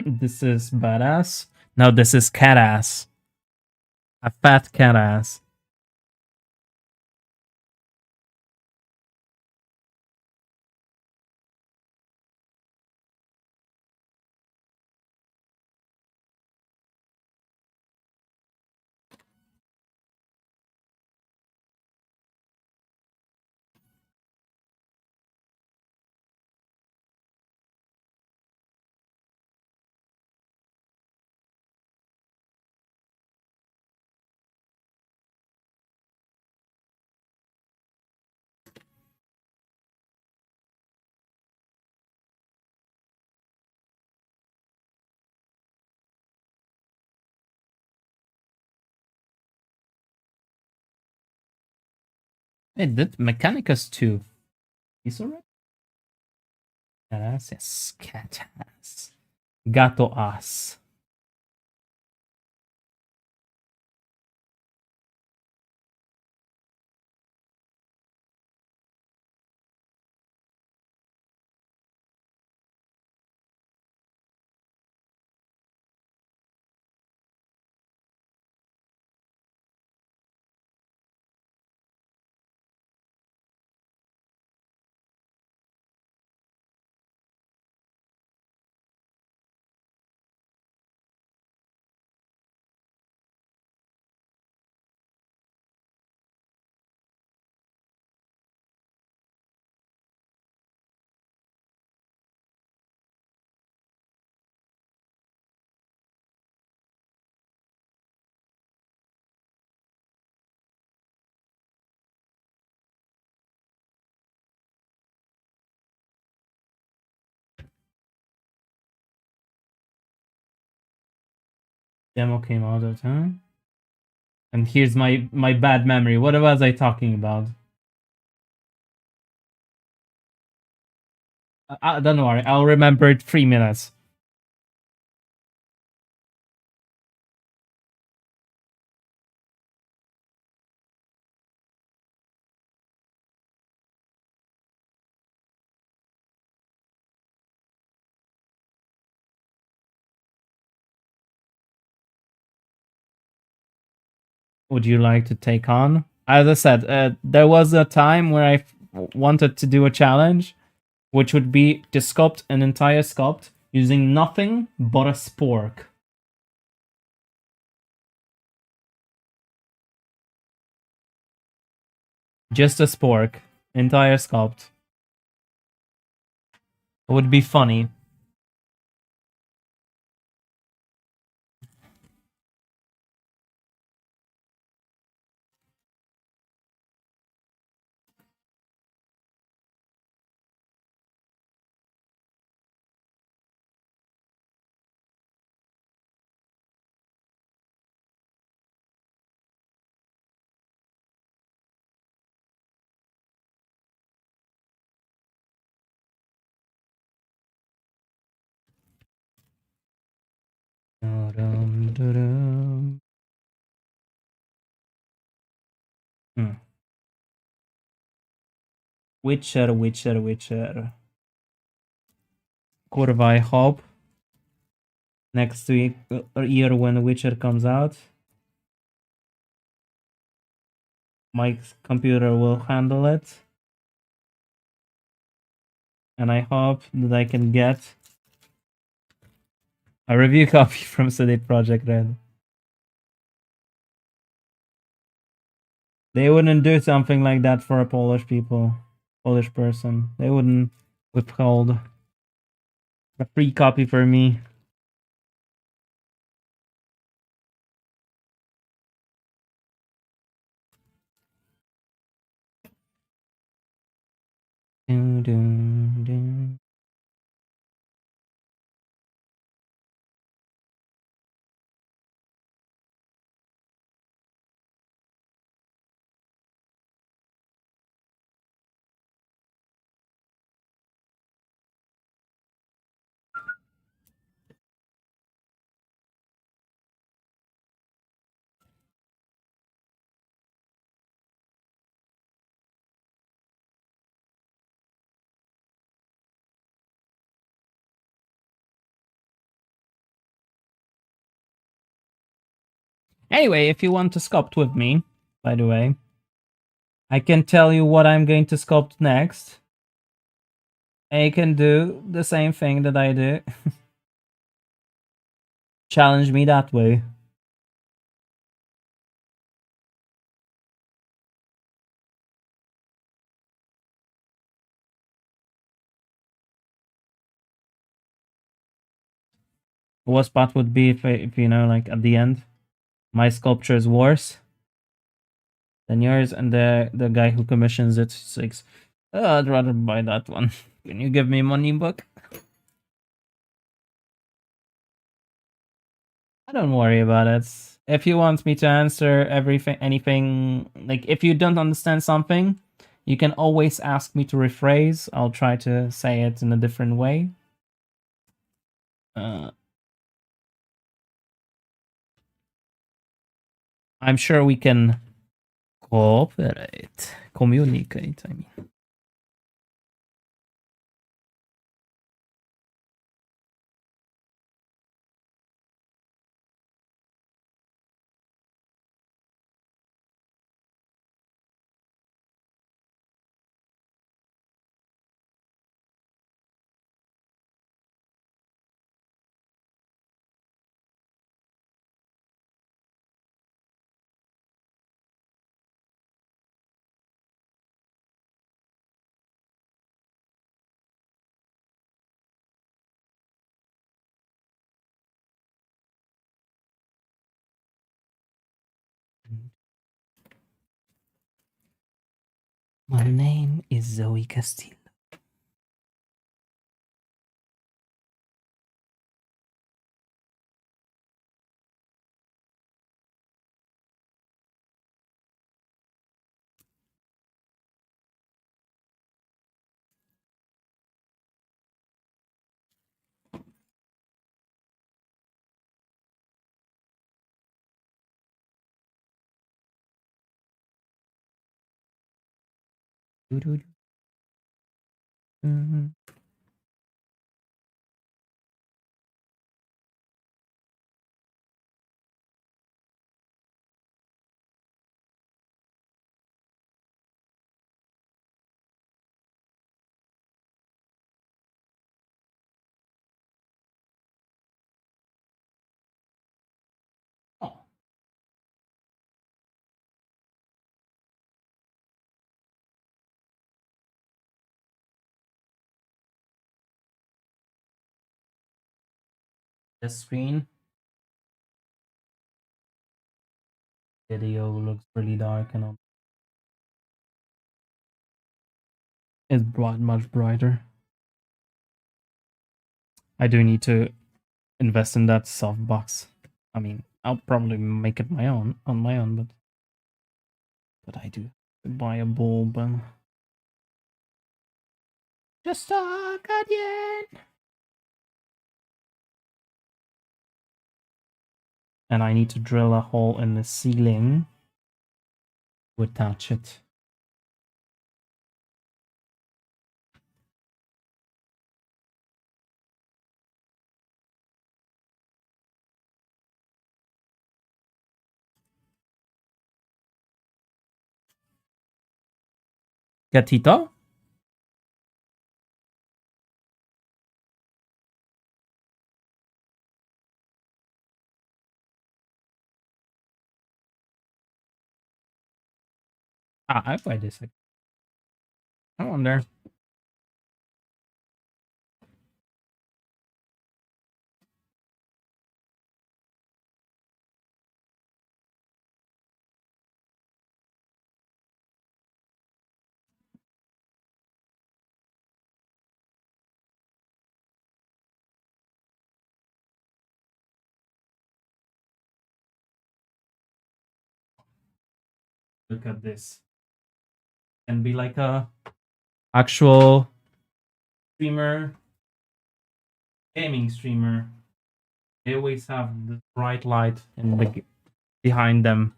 S1: This is badass. No, this is cat ass. A fat cat ass. Hey, that Mechanicus 2. He's alright. Cat ass, yes. Cat ass. Gato ass. Demo came out of time. And here's my bad memory. What was I talking about? Don't worry, I'll remember it 3 minutes. Would you like to take on? As I said, there was a time where I wanted to do a challenge, which would be to sculpt an entire sculpt using nothing but a spork. Just a spork. Entire sculpt. It would be funny. Dum, dum, dum. Witcher. Kurwa, I hope next week or year when Witcher comes out, my computer will handle it. And I hope that I can get a review copy from CD Projekt Red. They wouldn't do something like that for a Polish person. They wouldn't withhold a free copy for me. Dun, dun, dun. Anyway, if you want to sculpt with me, by the way, I can tell you what I'm going to sculpt next. And you can do the same thing that I do. Challenge me that way. What spot would be if you know, like at the end, my sculpture is worse than yours, and the guy who commissions it says, oh, I'd rather buy that one. Can you give me money back? Don't worry about it. If you want me to answer anything, like if you don't understand something, you can always ask me to rephrase. I'll try to say it in a different way. I'm sure we can communicate. I mean. My name is Zoe Castillo. Oh, the screen video looks really dark and all. It's much brighter. I do need to invest in that softbox. I mean, I'll probably make it on my own, but I do buy a bulb and just talk again. And I need to drill a hole in the ceiling to attach it. Gatito? Ah, I played this. I wonder. Look at this. Can be like a actual streamer, gaming streamer. They always have the bright light in the behind them.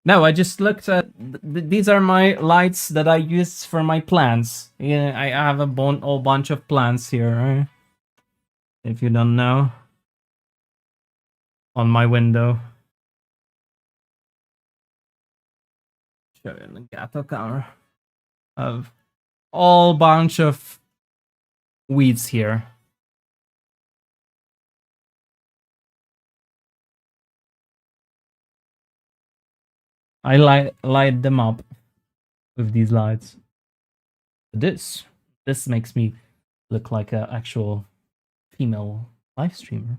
S1: No, I just looked at these are my lights that I use for my plants. Yeah, I have a whole bunch of plants here, right? If you don't know, on my window. Show you in the gato camera. Of all bunch of weeds here. I light them up with these lights. This makes me look like an actual female live streamer.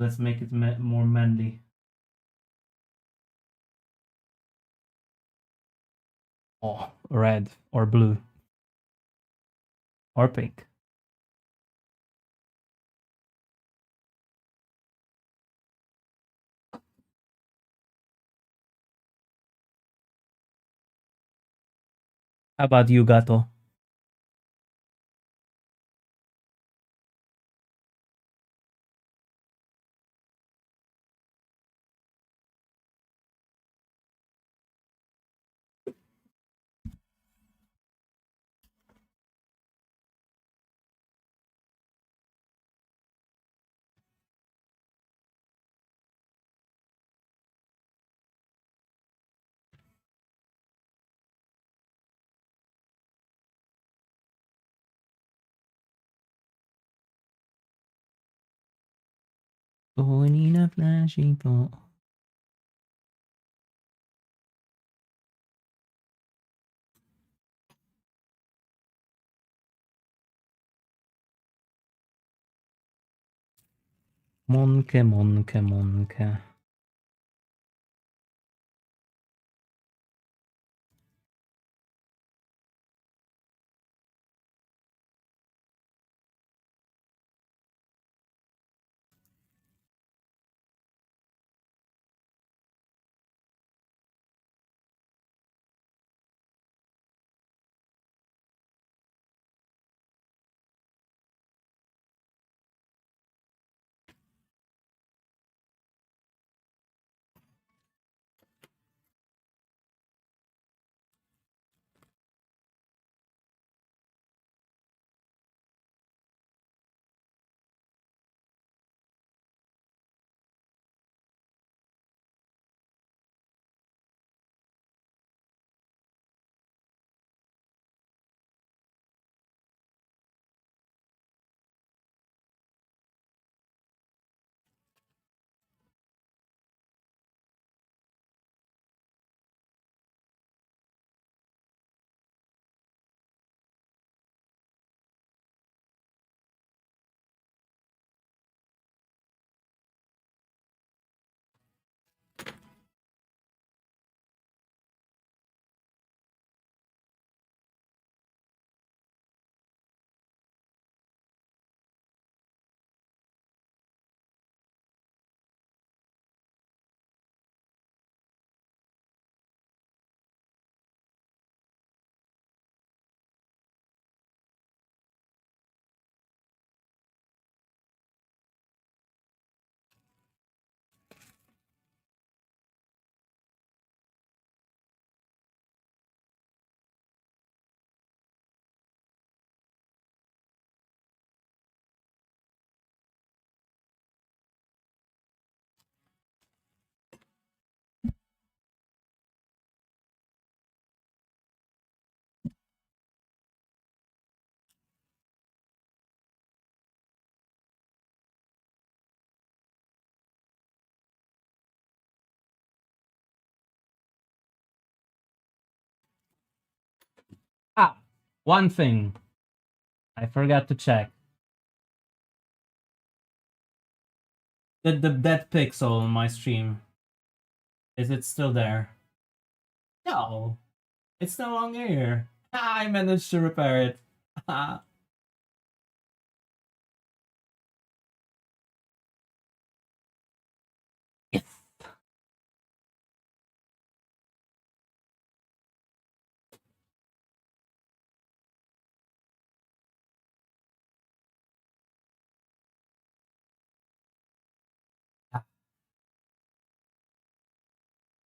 S1: Let's make it more manly. Oh, red or blue or pink. How about you, Gato? Bonina flashing po. Monke, monke, monke. One thing I forgot to check. The dead pixel on my stream. Is it still there? No. It's no longer here. I managed to repair it. Yes.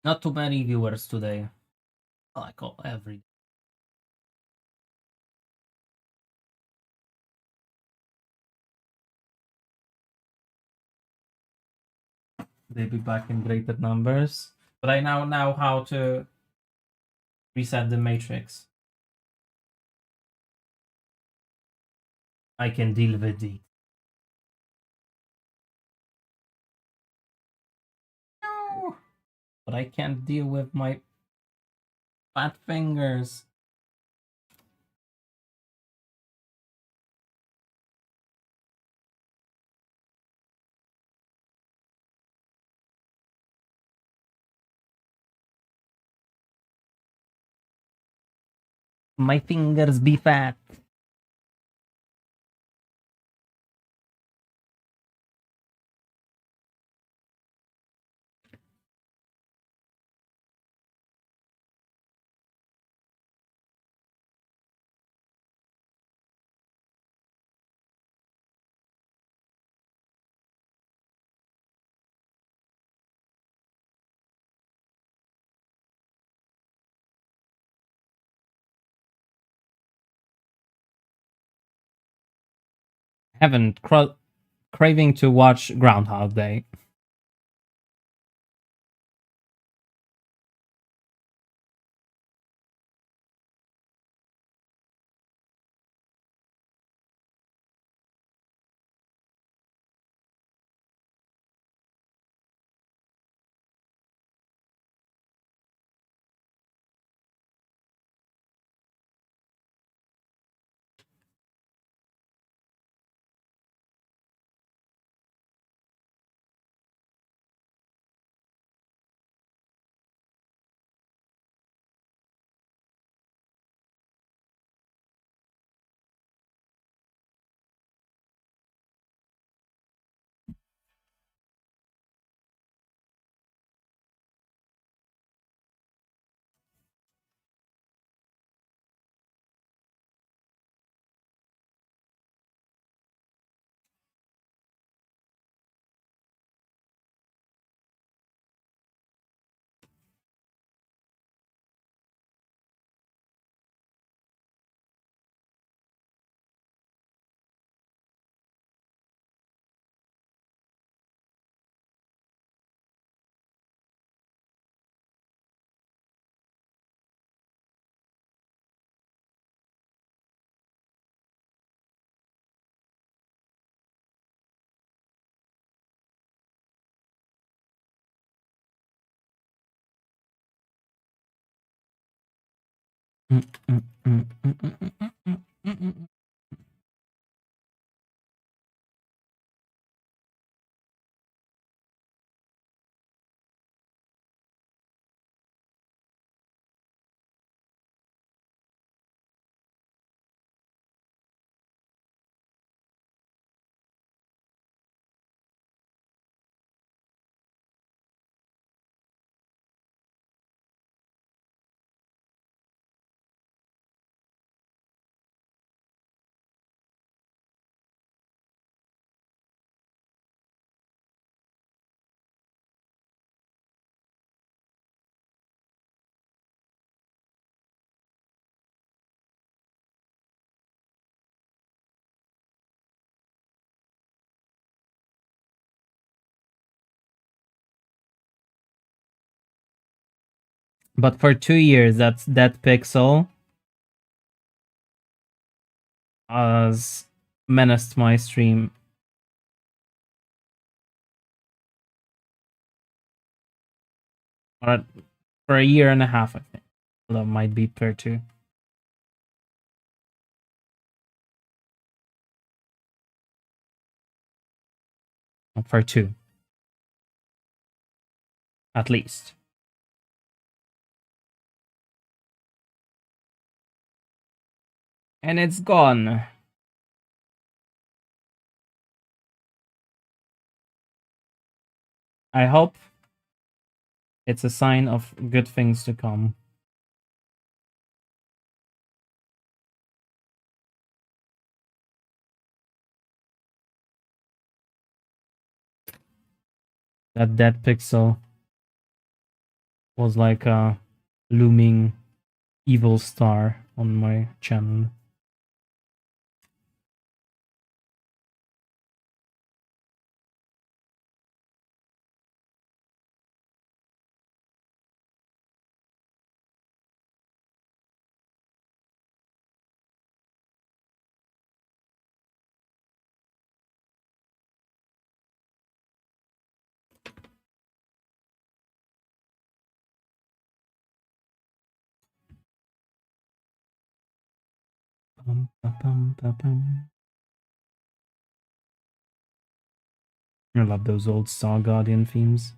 S1: Not too many viewers today. Like every. They be back in greater numbers. But I now know how to reset the matrix. I can deal with it. No, but I can't deal with my fat fingers. My fingers be fat. Haven't craving to watch Groundhog Day. But for 2 years, that's that pixel has menaced my stream. Or for a year and a half, I think. That might be per two. For 2. At least. And it's gone. I hope it's a sign of good things to come. That dead pixel was like a looming evil star on my channel. I love those old Star Guardian themes.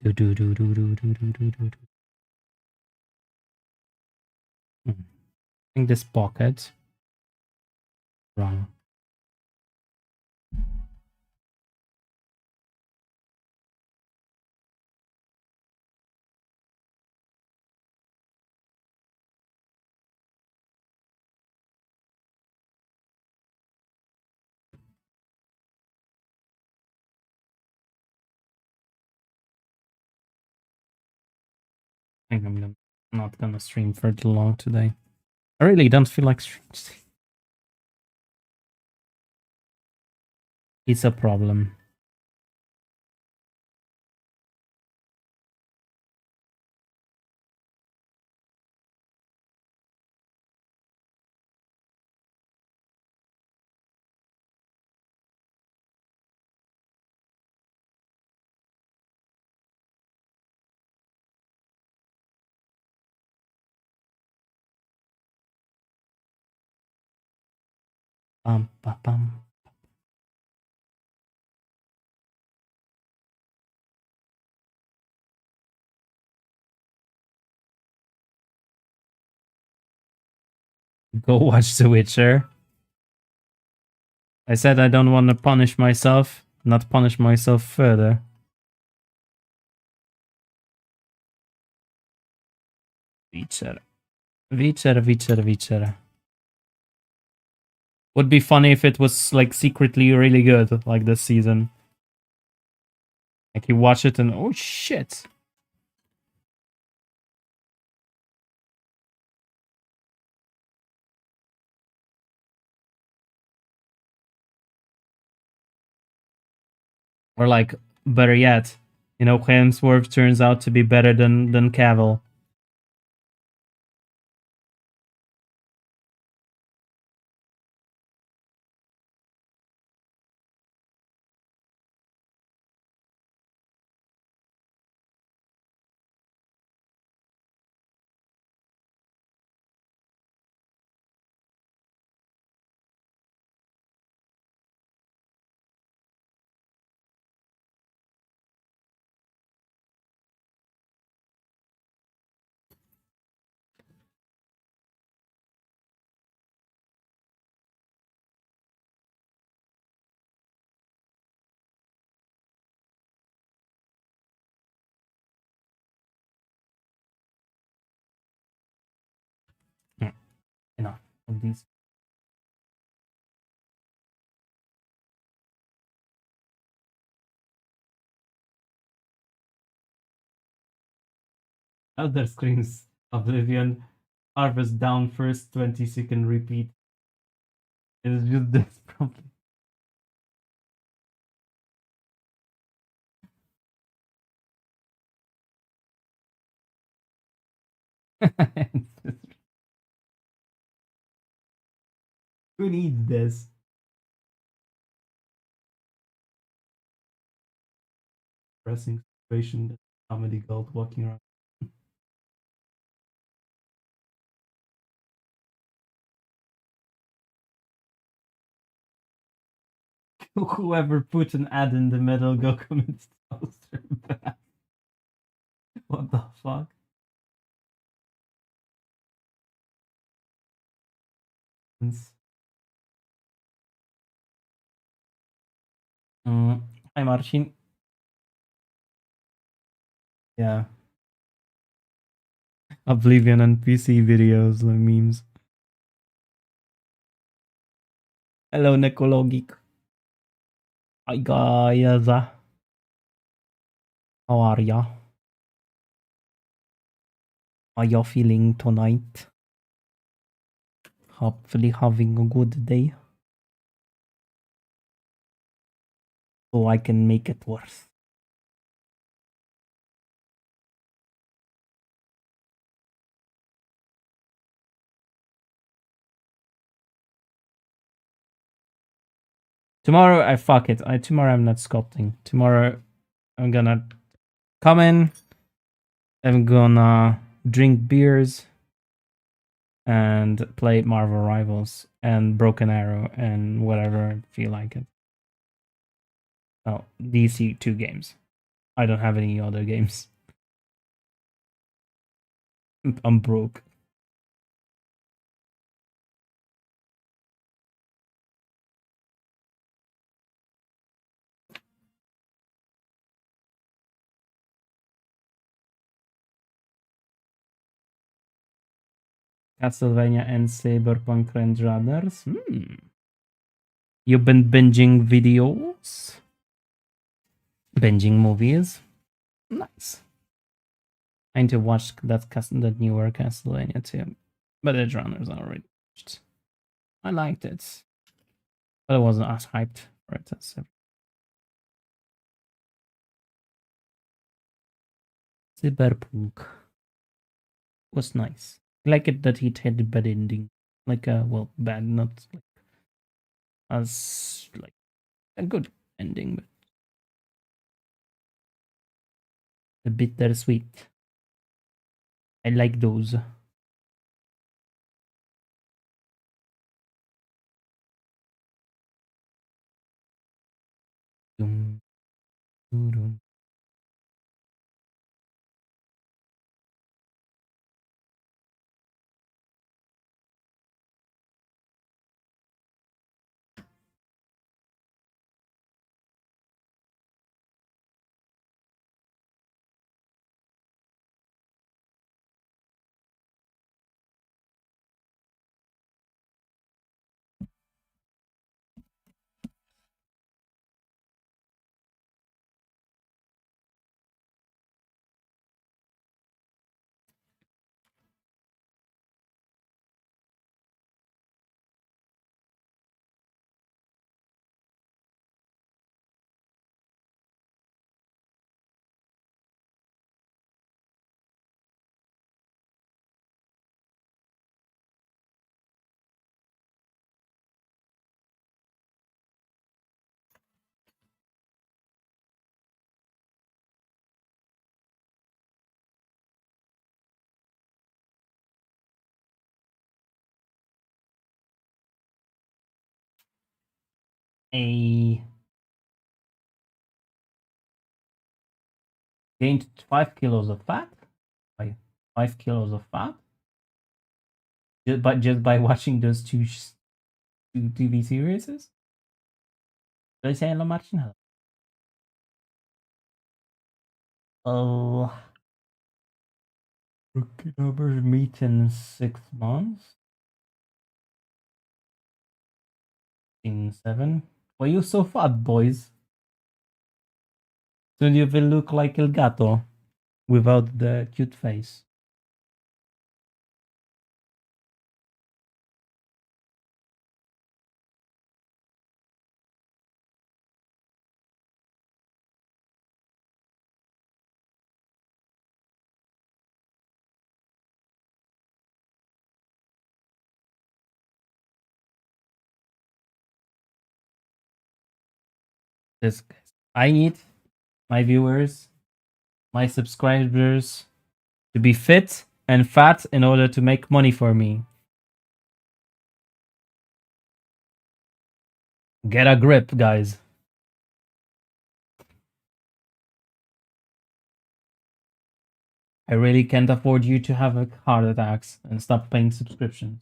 S1: I think this pocket. Wrong. I think I'm not gonna stream for too long today. I really don't feel like streaming. It's a problem. Ba, bum. Go watch The Witcher. I said I don't want to punish myself, not punish myself further. Witcher. Witcher, Witcher, Witcher. Would be funny if it was like secretly really good, like this season. Like you watch it and oh shit. Or like better yet, you know, Hemsworth turns out to be better than Cavill. of these. Elder Screams Oblivion Harvest down first 20-second repeat. It's just this probably. Who needs this? Pressing situation that comedy gold walking around. Whoever put an ad in the middle, go commit toaster. What the fuck? Hi Marcin. Yeah. Oblivion and PC videos, like memes. Hello Necologic. Hi guys. How are ya? How you feeling tonight? Hopefully having a good day. So I can make it worse. Tomorrow, I fuck it. Tomorrow I'm not sculpting. Tomorrow I'm gonna come in. I'm gonna drink beers and play Marvel Rivals and Broken Arrow and whatever I feel like it. Oh, DC 2 games. I don't have any other games. I'm broke. Castlevania and Cyberpunk Range Runners. You've been binging videos? Binging movies? Nice. I need to watch that newer Castlevania too. But Edge Runners I already watched. I liked it. But I wasn't as hyped for it as Cyberpunk was nice. I like it that it had a bad ending. Like well, bad, not like as like a good ending, but a bittersweet. I like those. Dum, dum, dum. A gained 5 kilos of fat. 5 kilos of fat just by watching those two TV series. Did I say hello, Martin? Oh, rookie numbers meet in 6 months. 107. Why you so fat, boys? Soon you will look like El Gato without the cute face. This I need my viewers, my subscribers to be fit and fat in order to make money for me. Get a grip, guys. I really can't afford you to have heart attacks and stop paying subscriptions.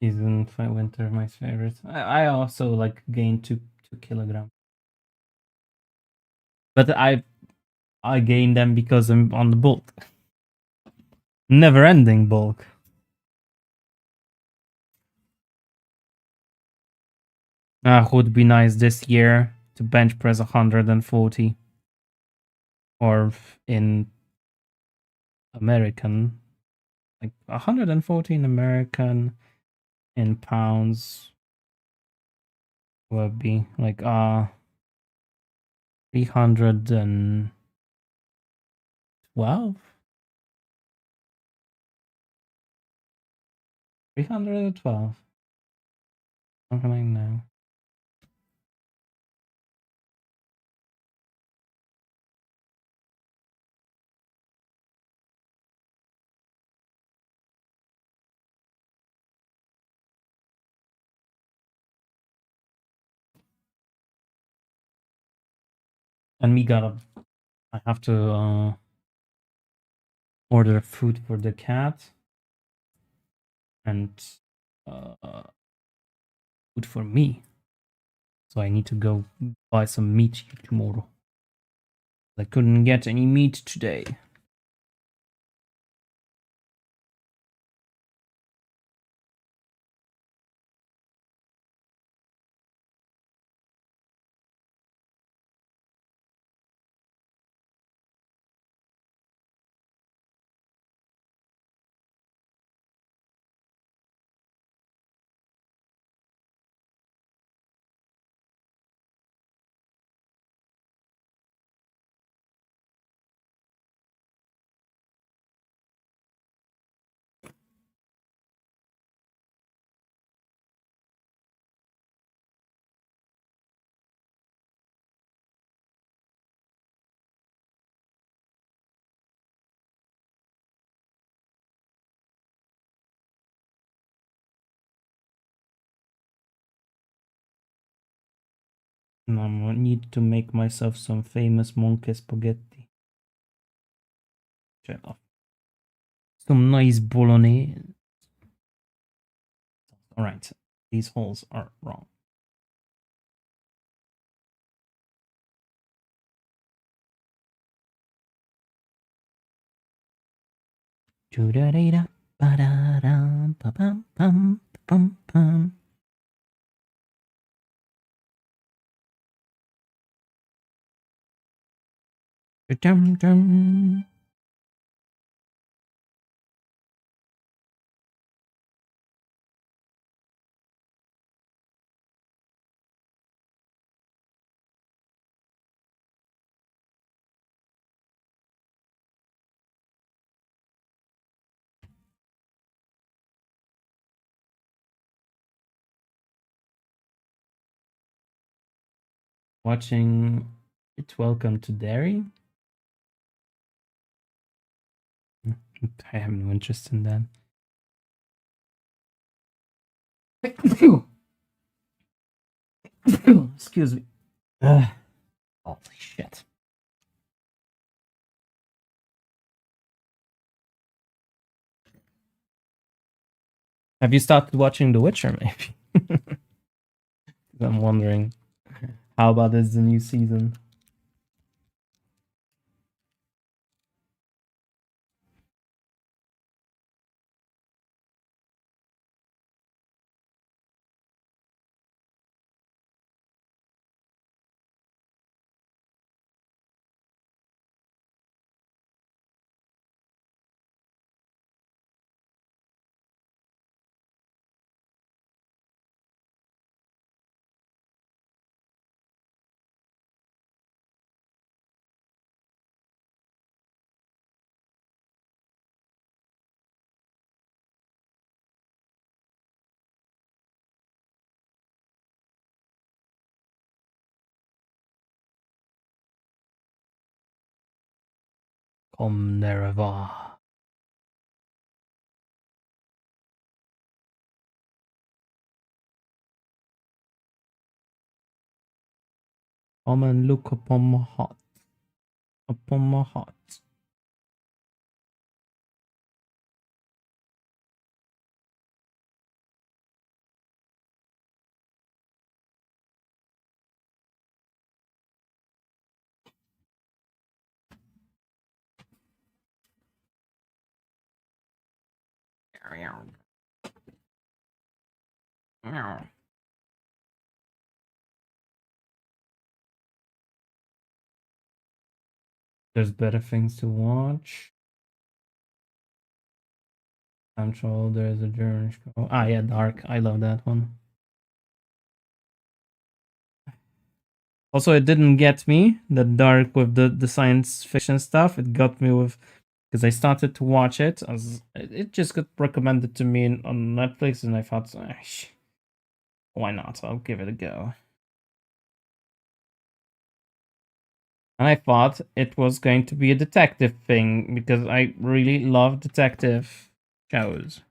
S1: Season 5 winter, my favorite. I also like gained 2 kilograms, but I gained them because I'm on the bulk, never ending bulk. Would be nice this year to bench press 140, or in American, like 140 in American in pounds would be like 312, 312, something like that. And I have to order food for the cat and food for me. So I need to go buy some meat tomorrow. I couldn't get any meat today. I need to make myself some famous monke spaghetti. Some nice bolognese. Alright, these holes are wrong. Watching It's welcome to dairy. I have no interest in that. Excuse me. Holy shit. Have you started watching The Witcher, maybe? I'm wondering. How about this the new season? Come Nereva. Come and look upon my heart. Upon my heart. There's better things to watch. Control, there's a German show. Ah, yeah, Dark. I love that one. Also, it didn't get me, the Dark with the science fiction stuff. It got me with, because I started to watch it. It just got recommended to me on Netflix, and I thought, why not? I'll give it a go. And I thought it was going to be a detective thing, because I really love detective shows.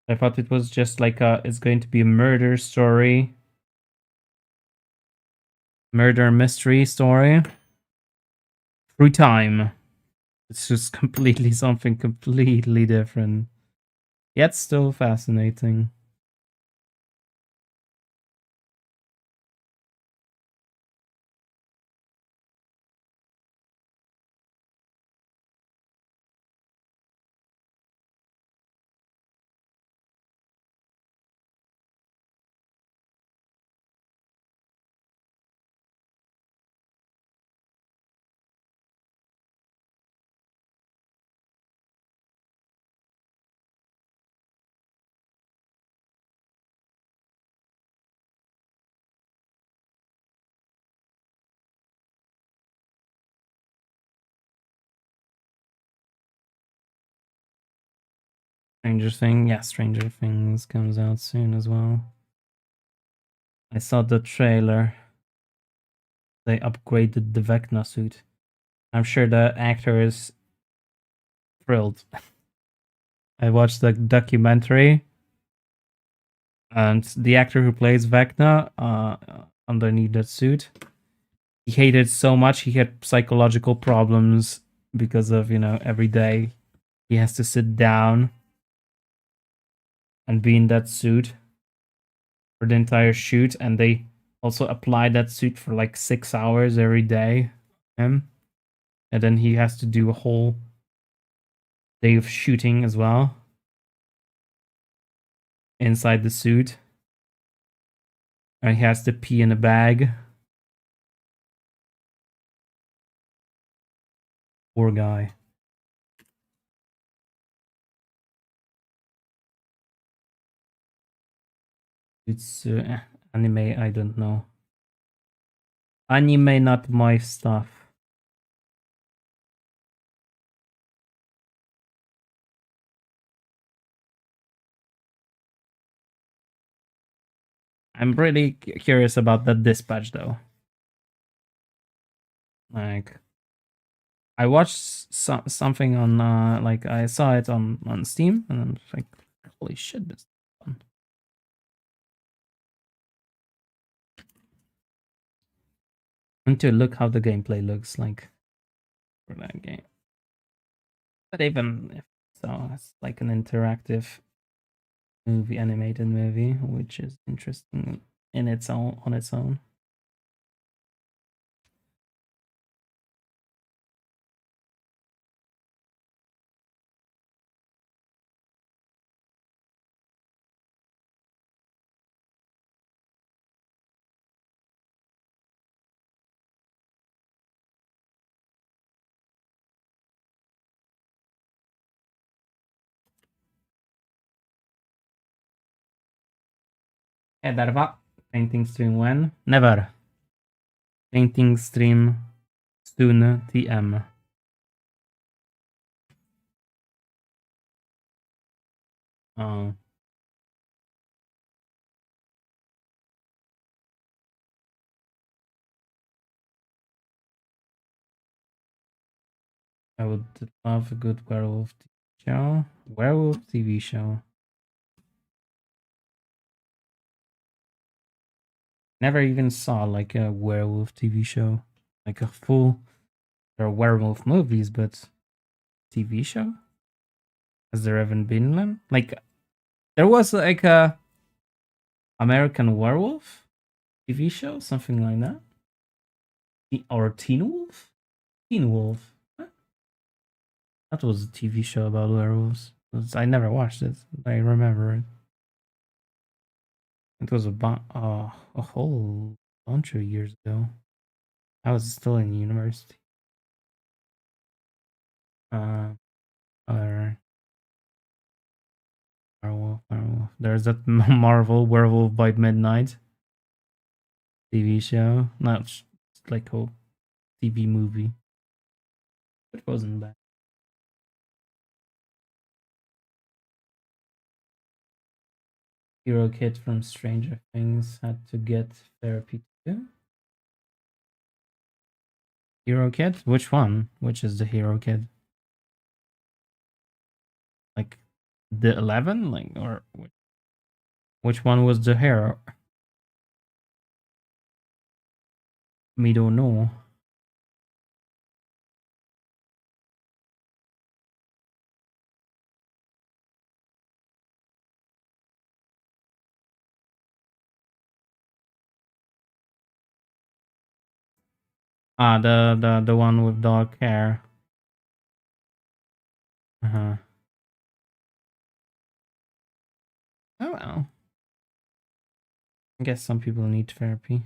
S1: I thought it was just like it's going to be a murder story. Murder mystery story. Through time. It's just completely something completely different. Yet still fascinating. Stranger Things, yeah, Stranger Things comes out soon as well. I saw the trailer. They upgraded the Vecna suit. I'm sure the actor is thrilled. I watched the documentary, and the actor who plays Vecna, underneath that suit, he hated so much he had psychological problems because of, every day he has to sit down and be in that suit for the entire shoot, and they also apply that suit for like 6 hours every day. And then he has to do a whole day of shooting as well inside the suit. And he has to pee in a bag. Poor guy. It's anime, I don't know. Anime, not my stuff. I'm really curious about that dispatch though. Like, I watched something on like I saw it on Steam, and I'm like, holy shit, this is fun. And to look how the gameplay looks like for that game. But even if so, it's like an interactive movie, animated movie, which is interesting in its own on its own. Darva, painting stream when? Never. Painting stream soon. TM. Oh. I would love a good werewolf TV show. Werewolf TV show. Never even saw like a werewolf TV show, like a full. There are werewolf movies, but TV show. Has there ever been one? Like there was like a American Werewolf TV show, something like that, or Teen Wolf. Teen Wolf. What? That was a TV show about werewolves. I never watched it. I remember it. It was a whole bunch of years ago. I was still in university. Alright. Werewolf. There's that Marvel Werewolf by Midnight TV show. Not like a TV movie. It wasn't bad. Hero Kid from Stranger Things had to get therapy too. Hero Kid? Which one? Which is the Hero Kid? Like the 11? Like, or which one was the hero? Me don't know. Ah, the one with dark hair. Uh-huh. Oh well. I guess some people need therapy.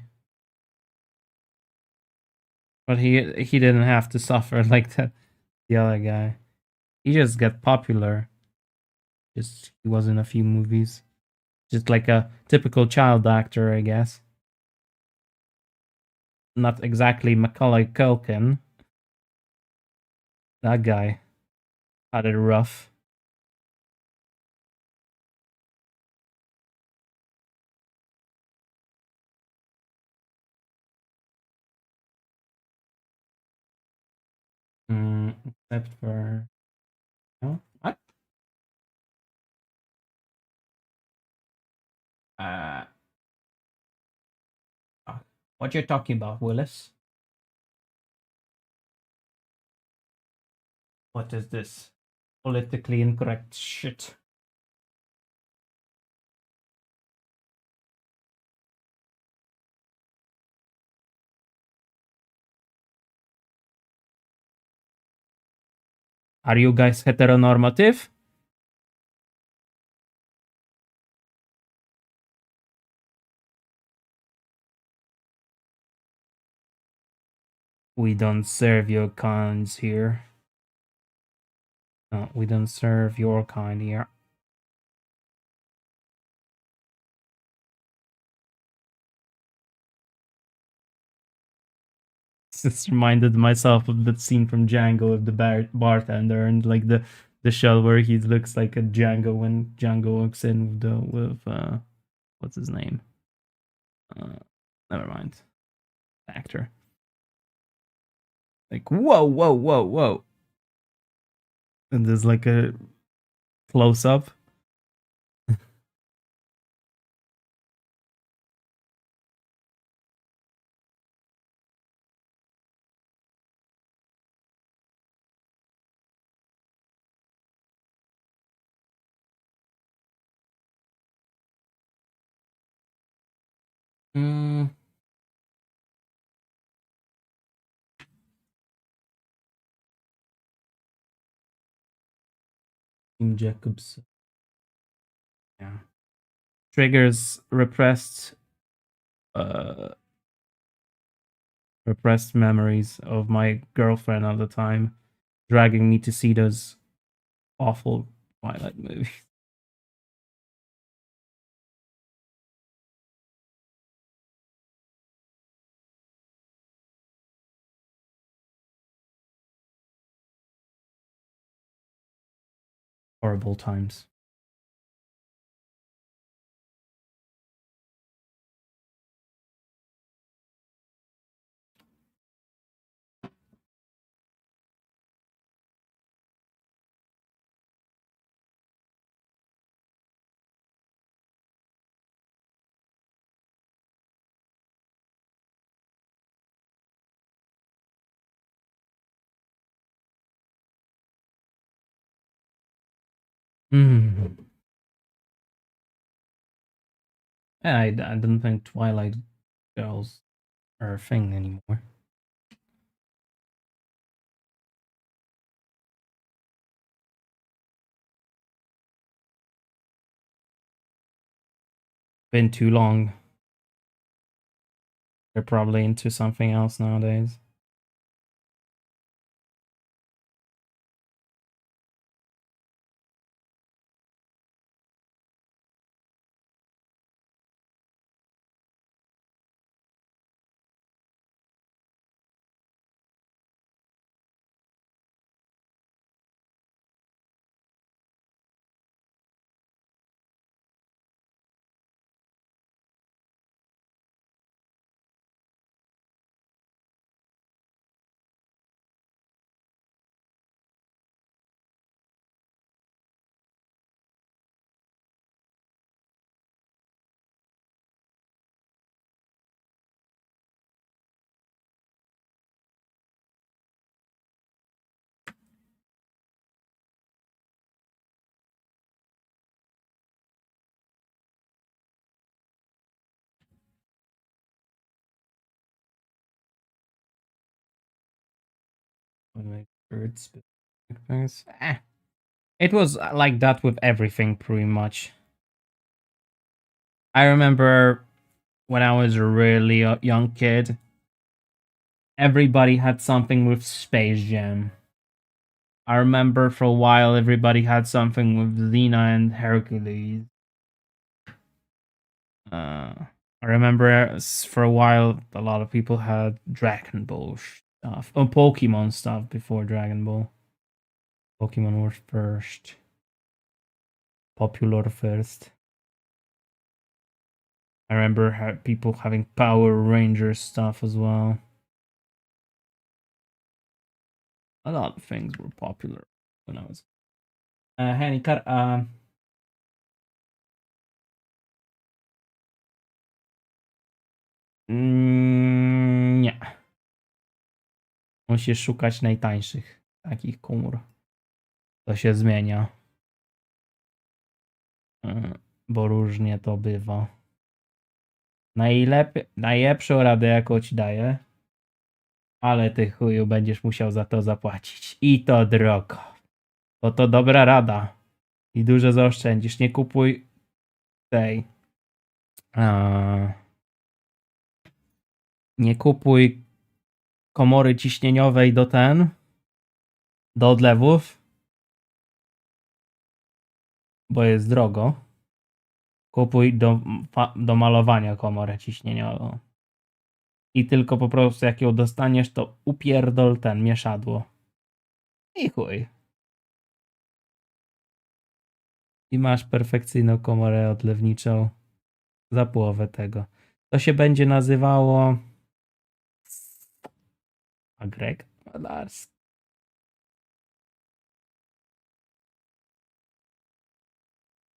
S1: But he didn't have to suffer like that the other guy. He just got popular. Just he was in a few movies. Just like a typical child actor, I guess. Not exactly Macaulay Culkin. That guy had it rough. Except for what? Uh, what you're talking about, Willis? What is this politically incorrect shit? Are you guys heteronormative? We don't serve your kinds here. No, we don't serve your kind here. just reminded myself of that scene from Django with the bartender and like the shell where he looks like a Django when Django walks in with what's his name? Never mind. Actor. Like whoa, whoa, whoa, whoa. And there's like a close up. Mm. King Jacobs. Yeah. Triggers uh repressed memories of my girlfriend at the time dragging me to see those awful Twilight movies. Horrible times. Mm. Yeah, I don't think Twilight girls are a thing anymore. Been too long. They're probably into something else nowadays. Like bird specific things. It was like that with everything pretty much. I remember when I was a really young kid, everybody had something with Space Jam. I remember for a while everybody had something with Xena and Hercules. I remember for a while a lot of people had Dragon Ball stuff. Oh, Pokemon stuff before Dragon Ball. Pokemon were first. Popular first. I remember people having Power Rangers stuff as well. A lot of things were popular when I was. Henikar, nie. Musisz szukać najtańszych takich komór. To się zmienia. Bo różnie to bywa. Najlepszą radę jaką ci daję, ale ty chuju będziesz musiał za to zapłacić. I to drogo. Bo to dobra rada. I dużo zaoszczędzisz. Nie kupuj tej. Nie kupuj komory ciśnieniowej do odlewów, bo jest drogo. Kupuj do malowania komorę ciśnieniową. i tylko po prostu jak ją dostaniesz, to upierdol ten mieszadło. I chuj. I masz perfekcyjną komorę odlewniczą za połowę tego. To się będzie nazywało agregat malarski.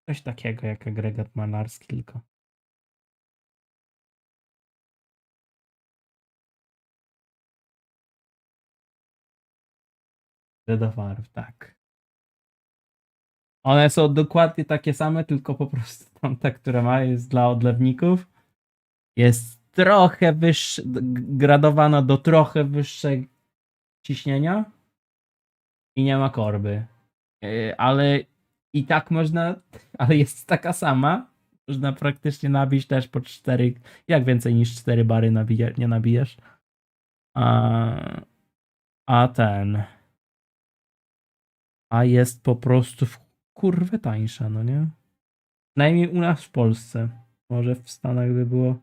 S1: Coś takiego jak agregat malarski, tylko. Do farb, tak. One są dokładnie takie same, tylko po prostu tamta, która ma, jest dla odlewników. Jest trochę wyższa, gradowana do trochę wyższego ciśnienia i nie ma korby. Ale i tak można, ale jest taka sama. Można praktycznie nabić też po 4, jak więcej niż 4 bary nie nabijesz. A ten. A jest po prostu w kurwę tańsza, no nie? Przynajmniej u nas w Polsce. Może w Stanach by było.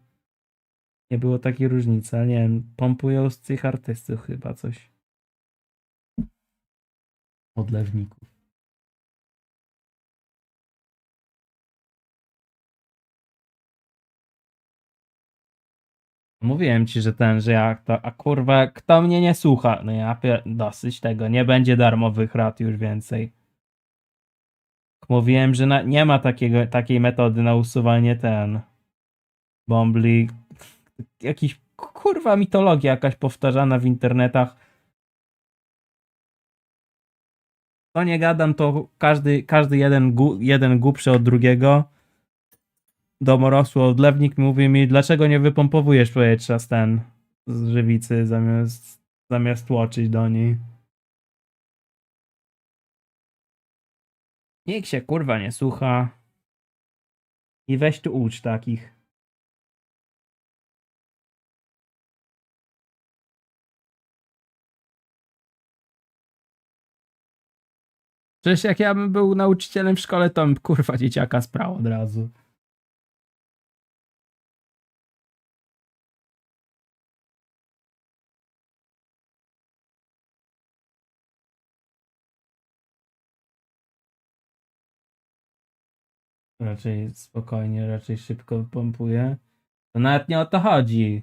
S1: Nie było takiej różnicy, ale nie wiem. Pompują z tych artystów chyba coś. Odlewników. Mówiłem ci, że że jak to. A kurwa, kto mnie nie słucha? No ja dosyć tego. Nie będzie darmowych rad już więcej. Mówiłem, że nie ma takiej metody na usuwanie bombli. Jakiś kurwa mitologia jakaś powtarzana w internetach. To nie gadam, to każdy jeden głupszy od drugiego. Domorosły odlewnik mówi mi, dlaczego nie wypompowujesz powietrza z żywicy zamiast tłoczyć do niej. Nikt się kurwa nie słucha. I weź tu ucz takich. Przecież jak ja bym był nauczycielem w szkole, to bym kurwa dzieciaka sprał od razu. Raczej spokojnie, raczej szybko pompuje. To nawet nie o to chodzi.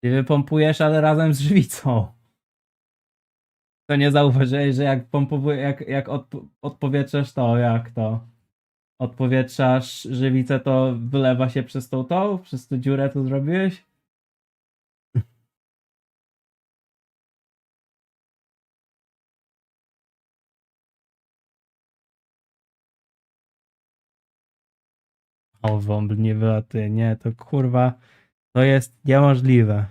S1: Ty wypompujesz, ale razem z żywicą. To nie zauważyłeś, że jak pompowuje, jak odpowietrzasz to, jak to? Odpowietrzasz żywicę, to wylewa się przez tą dziurę, co zrobiłeś? O, wąbl nie wylatuje. Nie, to kurwa, to jest niemożliwe.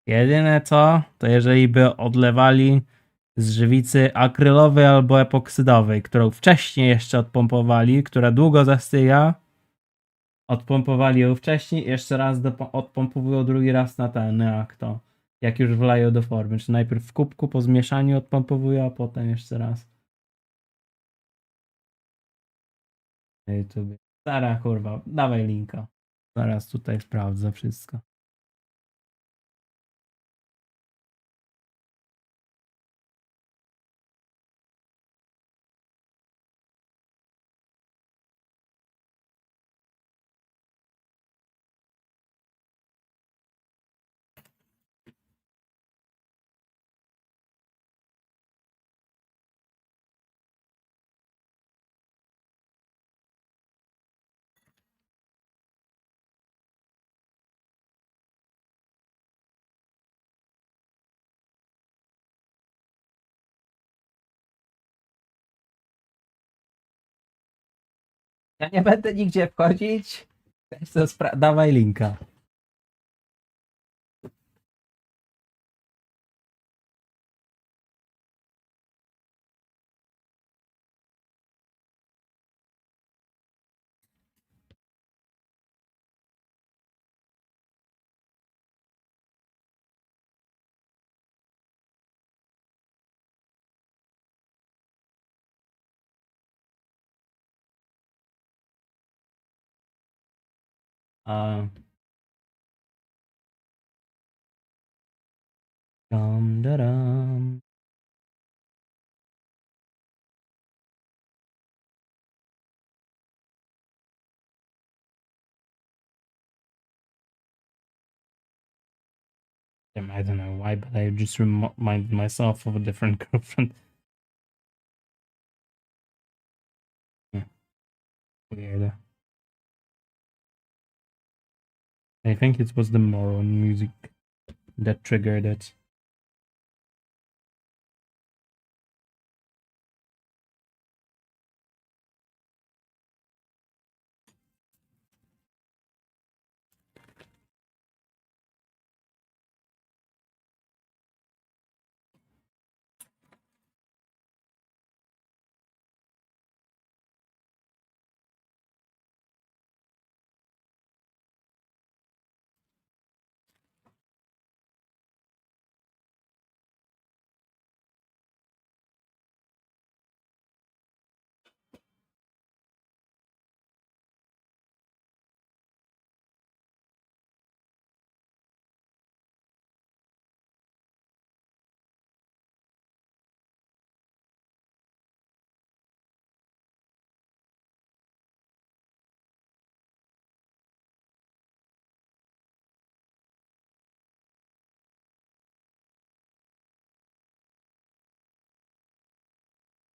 S1: Jedyne co, to jeżeli by odlewali z żywicy akrylowej albo epoksydowej, którą wcześniej jeszcze odpompowali, która długo zastyga, odpompowali ją wcześniej, jeszcze raz odpompowują drugi raz na jak to, jak już wlają do formy, czy najpierw w kubku po zmieszaniu odpompowują, a potem jeszcze raz. Na YouTube. Stara kurwa, dawaj linka. Zaraz tutaj sprawdzę wszystko. Ja nie będę nigdzie wchodzić. Dawaj linka. A... Dam, daram. I don't know why, but I just reminded myself of a different girlfriend. Weird. I think it was the moron music that triggered it.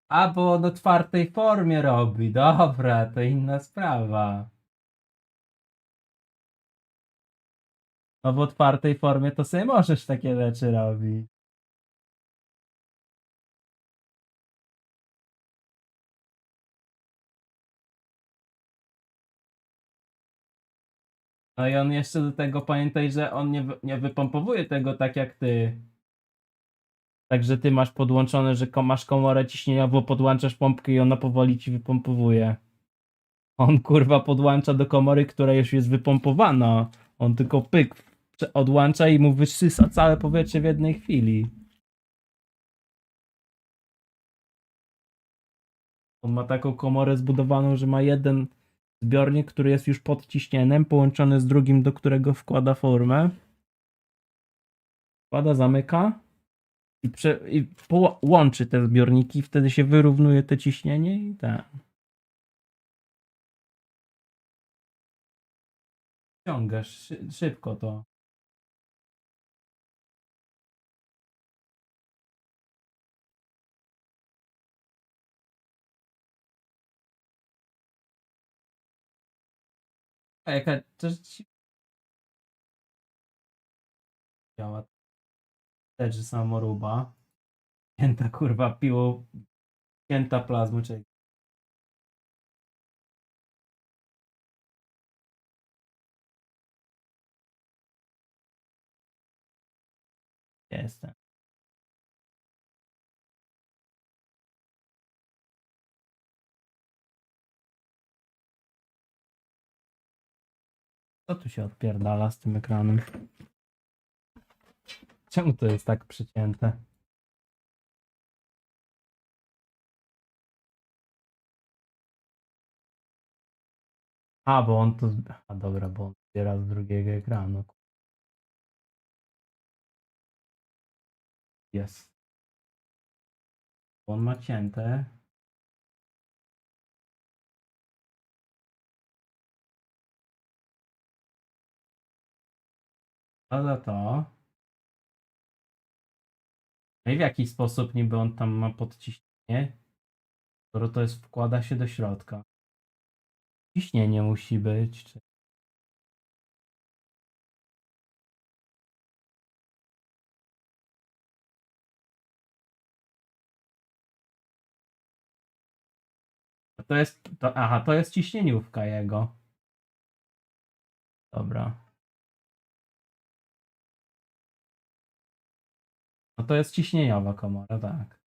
S1: A, bo on o otwartej formie robi. Dobra, to inna sprawa. No w otwartej formie to sobie możesz takie rzeczy robić. No i on jeszcze do tego pamiętaj, że on nie wypompowuje tego tak jak ty. Także ty masz podłączone, że masz komorę ciśnieniową, podłączasz pompkę i ona powoli ci wypompowuje. On kurwa podłącza do komory, która już jest wypompowana. On tylko pyk odłącza i mu wysysa całe powietrze w jednej chwili. On ma taką komorę zbudowaną, że ma jeden zbiornik, który jest już pod ciśnieniem, połączony z drugim, do którego wkłada formę. Wkłada, zamyka i łączy te zbiorniki, wtedy się wyrównuje te ciśnienie i tak. Ciągasz szybko to. A jaka też działa też samoruba. Pięta kurwa piło, pięta plazmy, czyli jestem. Co tu się odpierdala z tym ekranem? Czemu to jest tak przycięte? A, bo on to... A dobra, bo on zbiera z drugiego ekranu. Jest. On ma cięte. A za to... No i w jaki sposób niby on tam ma podciśnienie? Skoro to jest, wkłada się do środka. Ciśnienie musi być. To jest... aha, to jest ciśnieniówka jego. Dobra. No to jest ciśnieniowa komora, tak.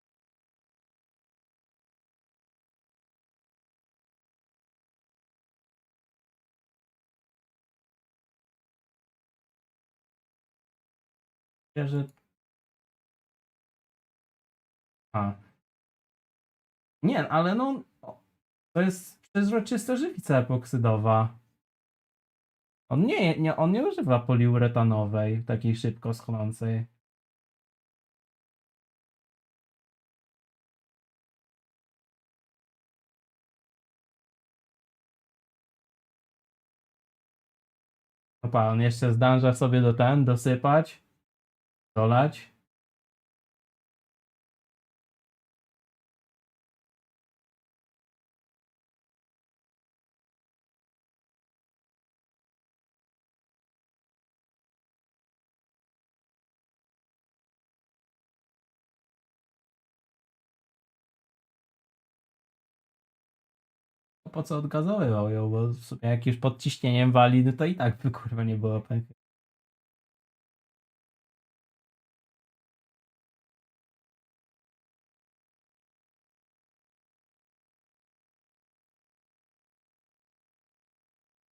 S1: Że... A. Nie, ale no... To jest przezroczysta żywica epoksydowa. On nie używa poliuretanowej, takiej szybko schlącej. Opa, on jeszcze zdąża sobie dosypać, dolać. Po co odgazowywał ją, bo w sumie jak już pod ciśnieniem wali, no to i tak by kurwa nie było pęka.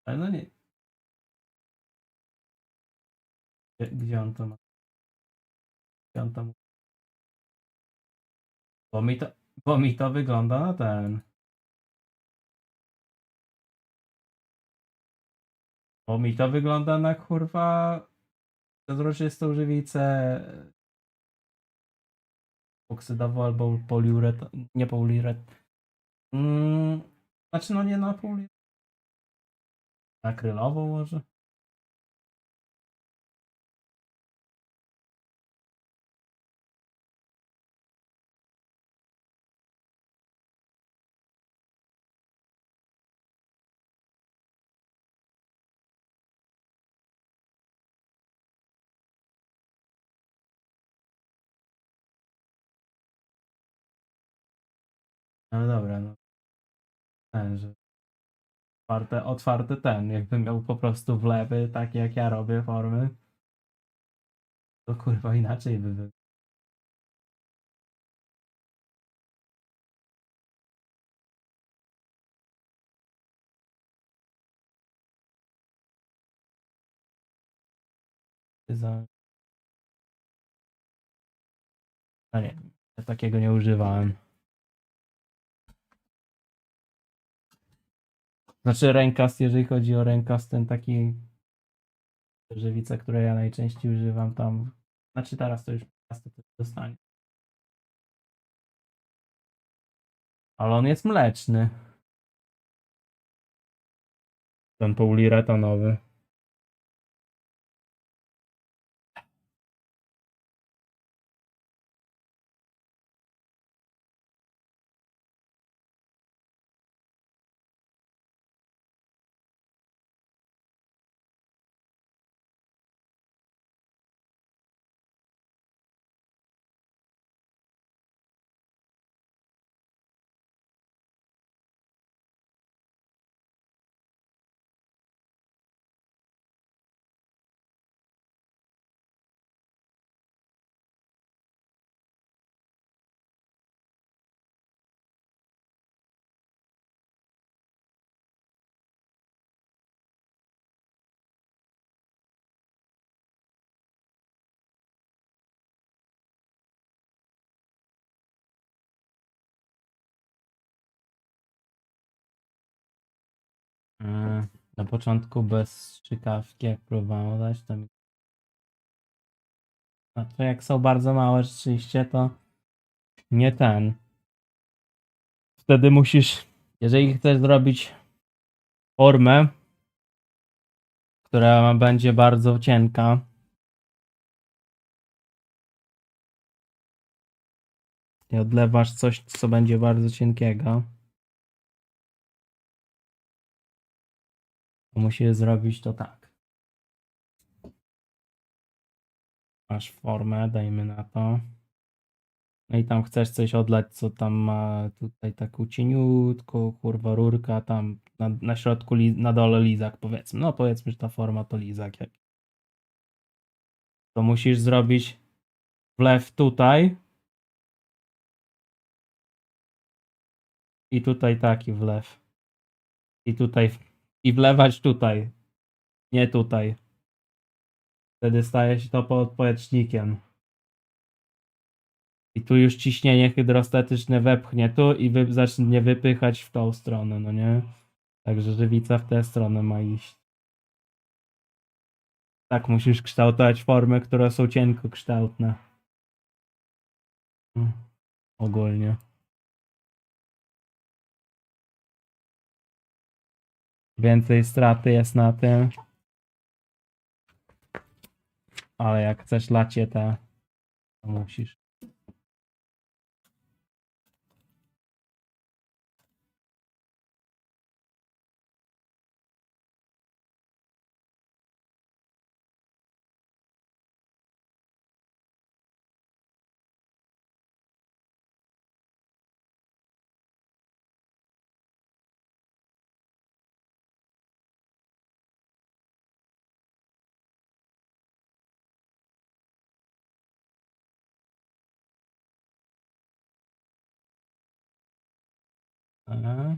S1: Ale no nie. Gdzie on to ma? Gdzie on to ma? Bo mi to wygląda na ten. Bo mi to wygląda na kurwa przezroczystą żywicę oksydową albo nie poliuret. Znaczy no nie na poliuret. Akrylową może? No dobra, no ten, że otwarte ten, jakbym miał po prostu wlewy, takie jak ja robię formy, to kurwa inaczej by było. No nie, ja takiego nie używałem. Znaczy rękast, jeżeli chodzi o rękast, ten taki żywica, które ja najczęściej używam tam, znaczy teraz to już miasto też dostanie. Ale on jest mleczny. Ten poliuretanowy. Na początku bez strzykawki, jak próbowałem dać, to mi... No to jak są bardzo małe rzeczywiście, to nie ten. Wtedy musisz, jeżeli chcesz zrobić formę, która będzie bardzo cienka, i odlewasz coś, co będzie bardzo cienkiego, to musisz zrobić to tak. Masz formę, dajmy na to. No i tam chcesz coś odlać, co tam ma tutaj taką cieniutką, kurwa, rurka, tam na środku, na dole lizak, powiedzmy. No powiedzmy, że ta forma to lizak. To musisz zrobić wlew tutaj i tutaj taki wlew. I tutaj, i wlewać tutaj, nie tutaj. Wtedy staje się to powietrznikiem. I tu już ciśnienie hydrostatyczne wepchnie tu i zacznie wypychać w tą stronę, no nie? Także żywica w tę stronę ma iść. Tak, musisz kształtować formy, które są cienkokształtne. Ogólnie. Więcej straty jest na tym. Ale jak chcesz lacietę, to musisz. Aha,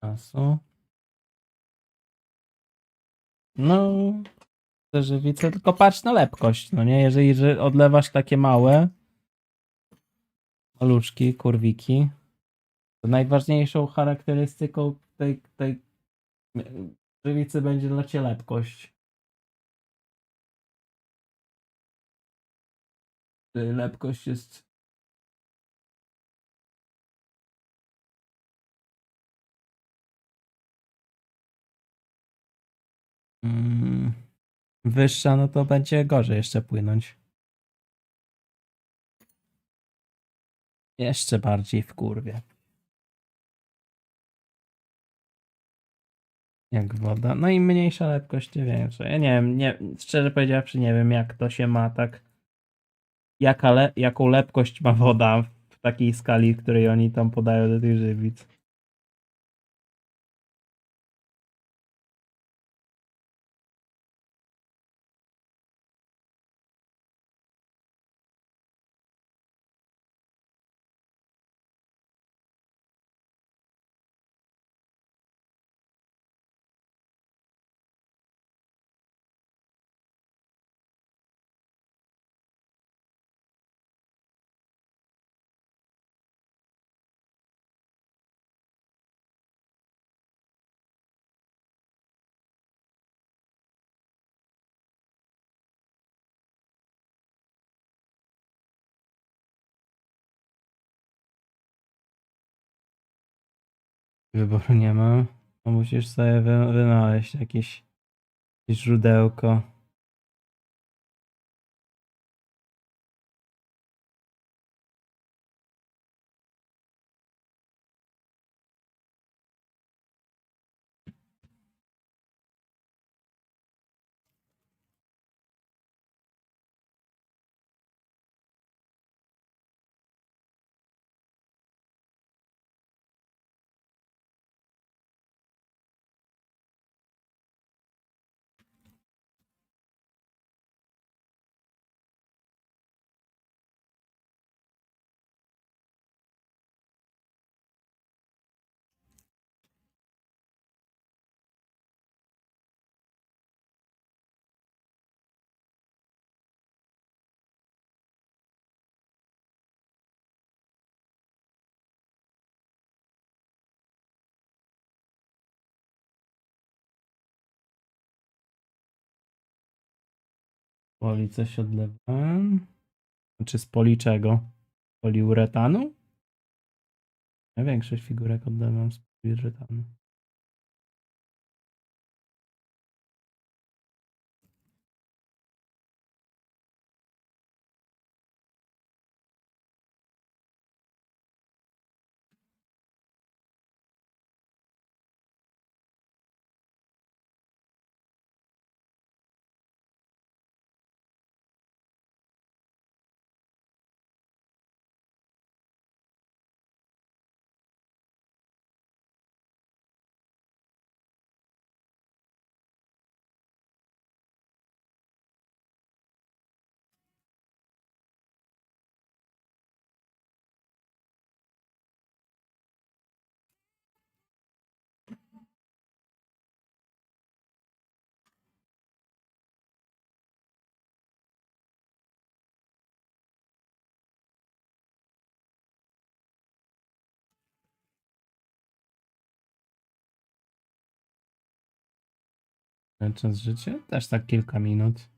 S1: czasu. No, te żywice, tylko patrz na lepkość, no nie? Jeżeli że odlewasz takie małe maluszki, kurwiki, to najważniejszą charakterystyką tej żywicy będzie dla ciebie lepkość. Lepkość jest wyższa, no to będzie gorzej jeszcze płynąć. Jeszcze bardziej w kurwie. Jak woda. No i mniejsza lepkość, tym większa. Ja nie wiem, szczerze powiedziawszy, nie wiem jak to się ma tak. Jaką lepkość ma woda w takiej skali, w której oni tam podają do tych żywic. Wyboru nie ma. No musisz sobie wynaleźć jakieś źródełko. Poli coś odlewałem. Czy z poli czego? Poliuretanu? Ja większość figurek odlewam z poliuretanu. Czas życia? Też tak kilka minut.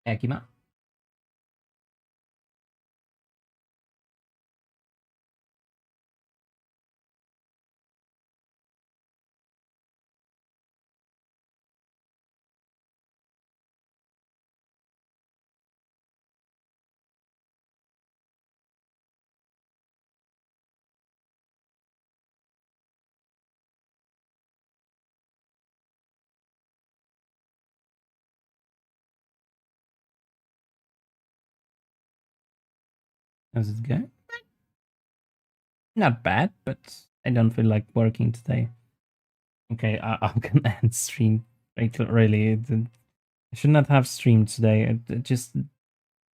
S1: Jaki ma? How's it going? Not bad, but I don't feel like working today. Okay, I'm gonna end stream. Really, I should not have streamed today. I just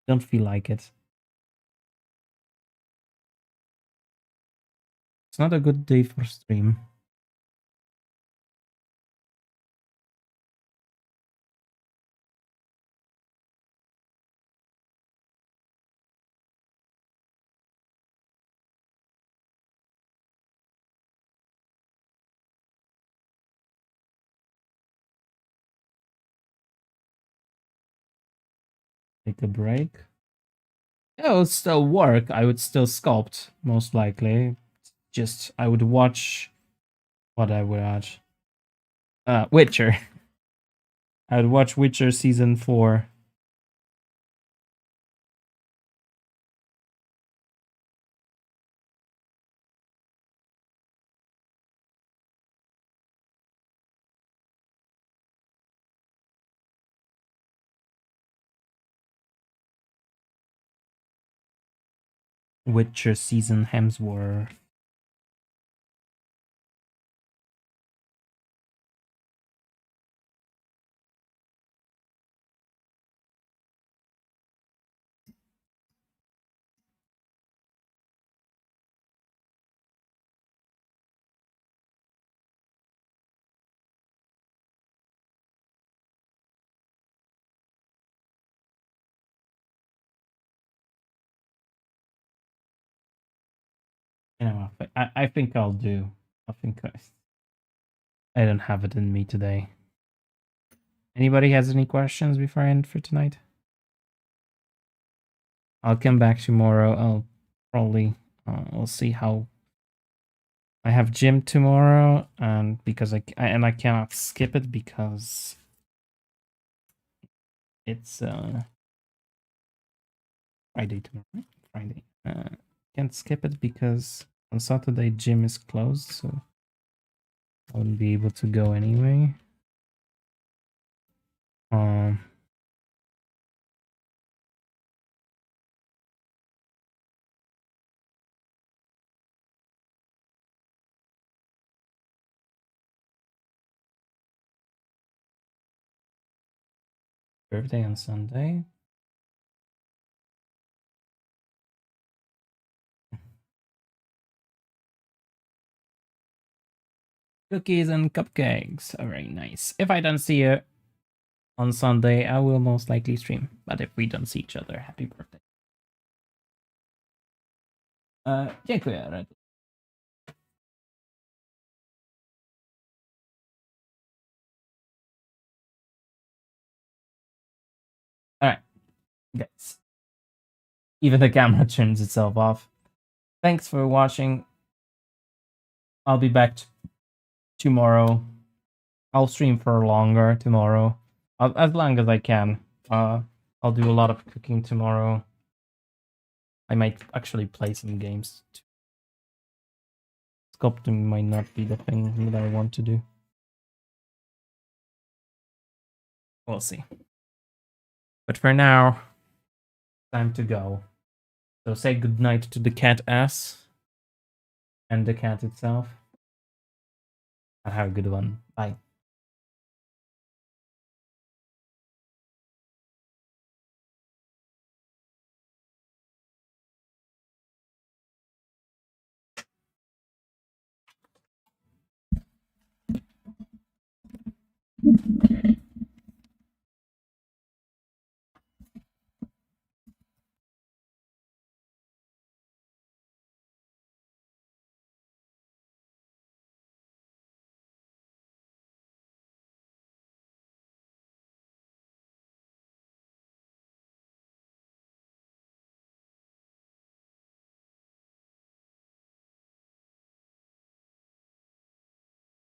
S1: don't feel like it. It's not a good day for stream. Take a break. Yeah, it would still work. I would still sculpt, most likely. Just I would watch what I would watch. Witcher. I would watch Witcher season 4. Witcher season Hemsworth. You know, I think I'll do. think I don't have it in me today. Anybody has any questions before I end for tonight? I'll come back tomorrow. I'll probably we'll see how. I have gym tomorrow, and because I cannot skip it because it's Friday tomorrow. Right? Friday. Can't skip it because on Saturday gym is closed, so I wouldn't be able to go anyway. Birthday on Sunday. Cookies and cupcakes. Oh, very nice. If I don't see you on Sunday, I will most likely stream. But if we don't see each other, happy birthday. Dziękuję, Red. Alright, guys. Even the camera turns itself off. Thanks for watching. I'll be back tomorrow. I'll stream for longer tomorrow. As long as I can. I'll do a lot of cooking tomorrow. I might actually play some games. Sculpting might not be the thing that I want to do. We'll see. But for now, time to go. So say goodnight to the cat ass and the cat itself. And have a good one. Bye.